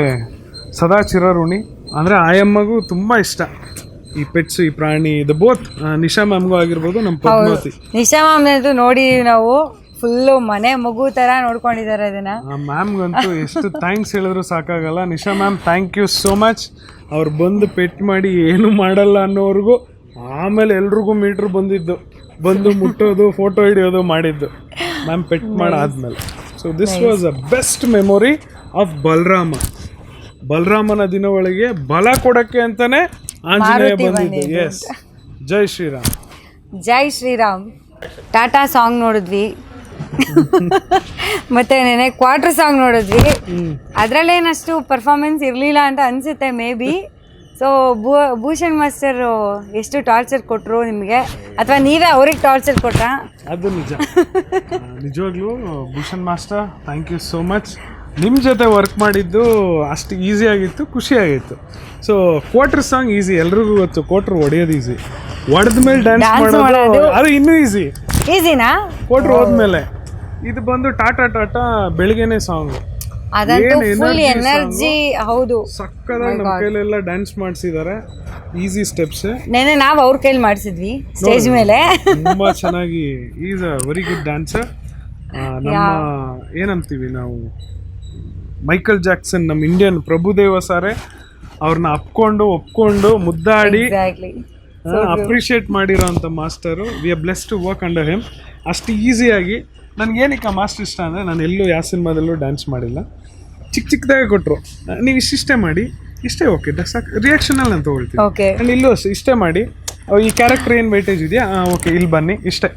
ಸದಾ ಚಿರಋಣಿ. ಅಂದರೆ ಆಯಮ್ಮಗೂ ತುಂಬ ಇಷ್ಟ ಈ ಪೆಟ್ಸ್, ಈ ಪ್ರಾಣಿ. ಇದು ಬೋತ್ ನಿಶಾ ಮ್ಯಾಮ್ಗೂ ಆಗಿರ್ಬೋದು, ನಮ್ಮ ಪದ್ಮಾವತಿ. ನಿಶಾ ಮ್ಯಾಮ್ ನೋಡಿ ನಾವು ಫುಲ್ಲು ಮನೆ ಮಗು ಥರ ನೋಡ್ಕೊಂಡಿದ್ದಾರೆ ಅದನ್ನ. ಮ್ಯಾಮ್ಗಂತೂ ಎಷ್ಟು ಥ್ಯಾಂಕ್ಸ್ ಹೇಳಿದ್ರು ಸಾಕಾಗಲ್ಲ. Nisha ma'am thank you so much. ಅವ್ರು ಬಂದು ಪೆಟ್ ಮಾಡಿ ಏನು ಮಾಡಲ್ಲ ಅನ್ನೋರ್ಗು, ಆಮೇಲೆ ಎಲ್ರಿಗೂ ಮೀಟ್ರ್ ಬಂದು ಮುಟ್ಟೋದು, ಫೋಟೋ ಹಿಡಿಯೋದು ಮಾಡಿದ್ದು ಮ್ಯಾಮ್ ಪೆಟ್ ಮಾಡಾದ್ಮೇಲೆ. So this was a best memory of ಬಲರಾಮನ ದಿನ ಒಳಗೆ ಬಲ ಕೊಡಕ್ಕೆ ಅಂತಾನೆ ಆಂಜನೇಯ ಬಂದಿದ್ದು. ಎಸ್, ಜೈ ಶ್ರೀರಾಮ್. ಜೈ ಶ್ರೀರಾಮ್. ಟಾಟಾ ಸಾಂಗ್ ನೋಡಿದ್ವಿ, ಮತ್ತೆ ನೆನೆ ಕ್ವಾರ್ಟರ್ ಸಾಂಗ್ ನೋಡಿದ್ವಿ. ಅದ್ರಲ್ಲೇನಷ್ಟು ಪರ್ಫಾರ್ಮೆನ್ಸ್ ಇರಲಿಲ್ಲ ಅಂತ ಅನ್ಸುತ್ತೆ may be. So Bhushan master ಎಷ್ಟು ಟಾರ್ಚರ್ ಕೊಟ್ಟರು ನಿಮಗೆ, ಅಥವಾ ನೀವೇ ಅವ್ರಿಗೆ ಟಾರ್ಚರ್ ಕೊಟ್ರಾ? ಅದು ನಿಜ. ನಿಜವಾಗ್ಲೂ Bhushan master thank you so much. ನಿಮ್ಮ ಜೊತೆ ವರ್ಕ್ ಮಾಡಿದ್ದು ಅಷ್ಟು ಈಸಿ ಆಗಿತ್ತು, ಖುಷಿ ಆಗಿತ್ತು. ಸೊ ಕ್ವಾರ್ಟರ್ ಸಾಂಗ್ ಈಸಿ, ಎಲ್ರಿಗೂ ಗೊತ್ತು. ಕ್ವಾರ್ಟರ್ ಹೊಡೆಯೋದು ಈಸಿ, ಹೊಡೆದ ಮೇಲೆ ಡ್ಯಾನ್ಸ್ ಮಾಡೋದು ಅದು ಇನ್ನೂ ಈಸಿನಾ? ಕ್ವಾರ್ಟರ್ ಹೋದ್ಮೇಲೆ ಇದು ಬಂದು ಟಾಟಾ ಬೆಳಿಗ್ಗೆನೆ ಸಾಂಗ್, ಎನರ್ಜಿ. ಹೌದು, ಸಕ್ಕದಾಗಿ ನಮ್ಮ ಕೈಲೆಲ್ಲ ಡ್ಯಾನ್ಸ್ ಮಾಡಿಸಿದ್ದಾರೆ. Easy steps. ನೆನೆ ನಾವು ಅವ್ರ ಕೈಲಿ ಮಾಡಿಸಿದ್ವಿ ಸ್ಟೇಜ್ ಮೇಲೆ. ತುಂಬಾ ಚೆನ್ನಾಗಿ, is a very good dancer. ನಮ್ಮ ಏನಂತೀವಿ ನಾವು, ಮೈಕಲ್ ಜಾಕ್ಸನ್, ನಮ್ಮ ಇಂಡಿಯನ್ ಪ್ರಭುದೇವ ಸಾರೇ ಅವ್ರನ್ನ ಒಪ್ಕೊಂಡು ಮುದ್ದಾಡಿ ಅಪ್ರಿಷಿಯೇಟ್ ಮಾಡಿರೋಂಥ master. We are blessed to work under him. ಅಷ್ಟು ಈಸಿಯಾಗಿ ನನಗೇನಕ್ಕೆ ಮಾಸ್ಟರ್ ಇಷ್ಟ ಅಂದರೆ, ನಾನು ಎಲ್ಲೂ ಯಾವ ಸಿನಿಮಾದಲ್ಲೂ ಡ್ಯಾನ್ಸ್ ಮಾಡಿಲ್ಲ. ಚಿಕ್ಕದಾಗೆ ಕೊಟ್ಟರು, ನೀವು ಇಷ್ಟೇ ಮಾಡಿ, ಇಷ್ಟೇ ಓಕೆ ಸಾಕು, ರಿಯಾಕ್ಷನಲ್ಲಿ ನಾನು ತೊಗೊಳ್ತೀನಿ. ಆ್ಯಂಡ್ ಇಲ್ಲೂ ಅಷ್ಟೇ, ಇಷ್ಟೇ ಮಾಡಿ, ಈ ಕ್ಯಾರೆಕ್ಟರ್ ಏನು ವೈಟೇಜ್ ಇದೆಯಾ, ಓಕೆ ಇಲ್ಲಿ ಬನ್ನಿ, ಇಷ್ಟೇ.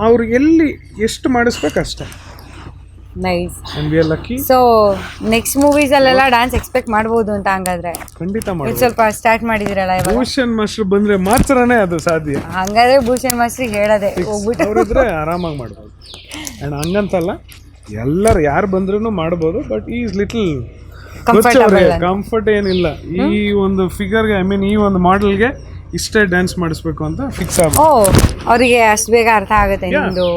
ಅವ್ರು ಎಲ್ಲಿ ಎಷ್ಟು ಮಾಡಿಸ್ಬೇಕು ಅಷ್ಟೇ. Nice. And we are lucky. So next movies ಅಲ್ಲೆಲ್ಲ ಡ್ಯಾನ್ಸ್ ಎಕ್ಸ್ಪೆಕ್ಟ್ ಮಾಡಬಹುದು ಅಂತ ಹಂಗಾದ್ರೆ? ಖಂಡಿತ ಮಾಡಿ. ಸ್ವಲ್ಪ ಸ್ಟಾರ್ಟ್ ಮಾಡಿದಿರಲ್ಲ ಇವಾಗ. ಭೂಷಣ್ ಮಾಸ್ಟರ್ ಬಂದ್ರೆ ಮಾತ್ರನೇ ಅದು ಸಾಧ್ಯ. ಹಂಗಾದ್ರೆ ಭೂಷಣ್ ಮಾಸ್ಟರ್ ಹೇಳದೆ ಹೋಗ್ಬಿಟ್ಟು ಅವರಿದ್ರೆ ಆರಾಮಾಗಿ ಮಾಡ್ಬೋದು. ಅಂಡ್ ಹಂಗಂತಲ್ಲ, ಎಲ್ಲರೂ ಯಾರು ಬಂದ್ರೂ ಮಾಡ್ಬೋದು, ಬಟ್ ಈಸ್ ಲಿಟಲ್ ಕಂಫರ್ಟ್ ಏನಿಲ್ಲ ಈ ಒಂದು ಫಿಗರ್ಗೆ. ಐ ಮೀನ್ ಈ ಒಂದು ಮಾಡೆಲ್ಗೆ ಇಷ್ಟೇ ಡ್ಯಾನ್ಸ್ ಮಾಡಿಸ್ಬೇಕು ಅಂತ ಫಿಕ್ಸ್ ಆಗ. ಅವರಿಗೆ ಅಷ್ಟು ಬೇಗ ಅರ್ಥ ಆಗುತ್ತೆ. ನಿಮ್ದು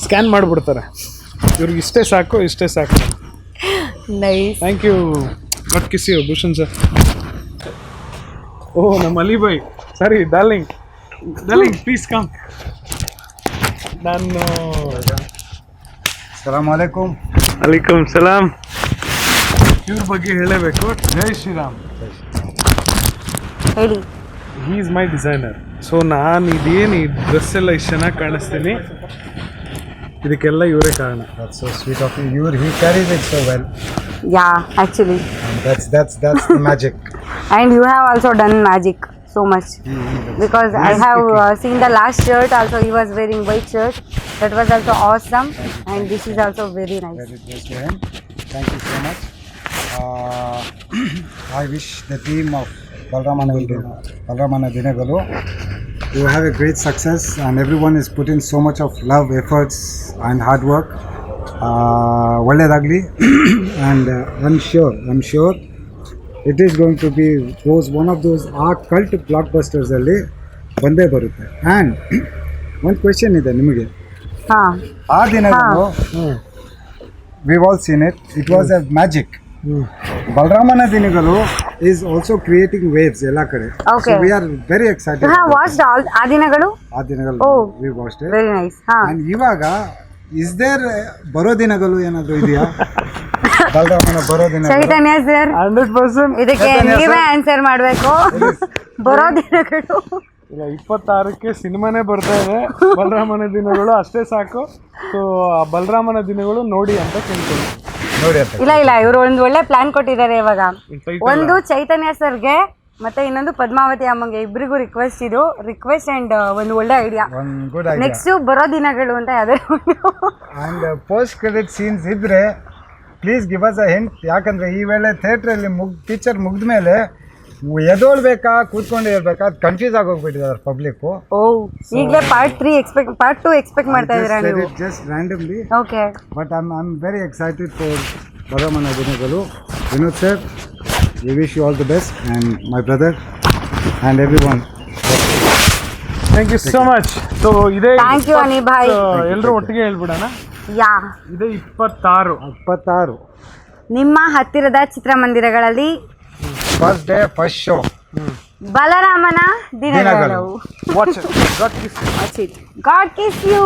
ಸ್ಕ್ಯಾನ್ ಮಾಡಿಬಿಡ್ತಾರೆ, ಇವ್ರಿಗೆ ಇಷ್ಟೇ ಸಾಕು. Nice. Thank you. God kiss you Bhushan sir. ಓ ನಮ್ಮ ಅಲಿಬಾಯ್ ಸರಿ ಡಾರ್ಲಿಂಗ್ ಪ್ಲೀಸ್ ಕಮ್. ನಾನು ಸಲಾಮ್ ಅಲೈಕುಮ್. ಅಲೈಕುಮ್ ಸಲಾಮ್. ಇವ್ರ ಬಗ್ಗೆ ಹೇಳಬೇಕು. ಜೈ ಶ್ರೀರಾಮ್. ಹೇಳಿ. He is my designer. So ನಾನು ಇದೇನು ಈ ಡ್ರೆಸ್ ಎಲ್ಲ ಇಷ್ಟು ಚೆನ್ನಾಗಿ ಕಾಣಿಸ್ತೀನಿ, ಇದಕ್ಕೆಲ್ಲ ಇವರೇ ಕಾರಣ. That's so sweet of you. He carries it so well. Yeah actually. And that's the magic. And you have also done magic so much. Because I have seen the last shirt also, he was wearing white shirt. That was also awesome. And this is also very nice. Very close to him. Thank you so much. I wish the team of Balramana Dinagalu, you have a great success, and everyone is putting so much of love, efforts and hard work. Walledagli. And I'm sure it is going to be one of those cult blockbusters alli bande barutte. And one question ide nimage. ಆ ದಿನಗಳು we've all seen it. It was a magic. Balramana Dinagalu is also creating waves ಎಲ್ಲ ಕಡೆ. Okay. So we are very excited. You have watched all ಆ ದಿನಗಳು? ಆ ದಿನಗಳು Oh. we watched it. Very nice. And ಇವಾಗ is there ಬರೋ ದಿನಗಳು ಏನಾದ್ರು ಇದೆಯಾ? ಬಲರಾಮನ ಬರೋ ದಿನಗಳು. ಚೈತನ್ಯ ಸರ್ 100%. ಇದಕ್ಕೆ ನೀವೇ ಆನ್ಸರ್ ಮಾಡಬೇಕು. ಬರೋ ದಿನಗಳು ಇಲ್ಲ 26ಕ್ಕೆ ಸಿನಿಮಾನೇ ಬರ್ತಾ ಇದೆ. ಬಲರಾಮನ ದಿನಗಳು ಅಷ್ಟೇ ಸಾಕು. ಸೊ ಬಲರಾಮನ ದಿನಗಳು ನೋಡಿ ಅಂತ ಕೇಳ್ತೀನಿ. ನೋಡಿ ಅಂತ. ಇಲ್ಲ ಇವರು ಒಂದು ಒಳ್ಳೆ ಪ್ಲಾನ್ ಕೊಟ್ಟಿದ್ದಾರೆ ಇವಾಗ. Title ಒಂದು ಚೈತನ್ಯ ಸರ್ಗೆ ಮತ್ತೆ ಇನ್ನೊಂದು ಪದ್ಮಾವತಿ ಅಮ್ಮಂಗೆ ಇಬ್ಬರಿಗೂ ರಿಕ್ವೆಸ್ಟ್ ಅಂಡ್ ಒಂದು ಒಳ್ಳೆ idea. One good idea. Next ಬರೋ ದಿನಗಳು ಅಂತ ಯಾವ್ದಾದ್ರು And post credit scenes ಇದ್ರೆ please give us a hint. ಯಾಕಂದ್ರೆ ಈ ವೇಳೆ ಥಿಯೇಟ್ರಲ್ಲಿ ಪಿಕ್ಚರ್ ಮುಗಿದ್ಮೇಲೆ ಎದೋಳ್ಬೇಕಾ ಕೂತ್ಕೊಂಡೇ ಇರ್ಬೇಕಾ ಅದು ಕನ್ಫ್ಯೂಸ್ ಆಗೋಗ್ಬಿಟ್ಟಿದ್ದಾರೆ ಪಬ್ಲಿಕ್ಕು. ಓ ಈಗಲೇ ಪಾರ್ಟ್ 2 ಎಕ್ಸ್ಪೆಕ್ಟ್ ಮಾಡ್ತಾ ಇದ್ದೀರಾ ನೀವು? Just randomly. Okay. But I very excited for ಬಲರಾಮನ ದಿನಗಳು. Vinod sir, we wish you all the best and my brother and everyone. Thank you so much. So ಇದೇ ಥ್ಯಾಂಕ್ ಯು ಅನಿ ಭಾಯ್. ಎಲ್ಲರೂ ಒಟ್ಟಿಗೆ ಹೇಳ್ಬಿಡೋಣ. ಯಾ ಇದೇ 26 ನಿಮ್ಮ ಹತ್ತಿರದ ಚಿತ್ರಮಂದಿರಗಳಲ್ಲಿ ಫಸ್ಟ್ ಡೇ ಫಸ್ಟ್ ಶೋ ಬಲರಾಮನ ದಿನಗಳು. Watch it. God kiss you. God kiss you.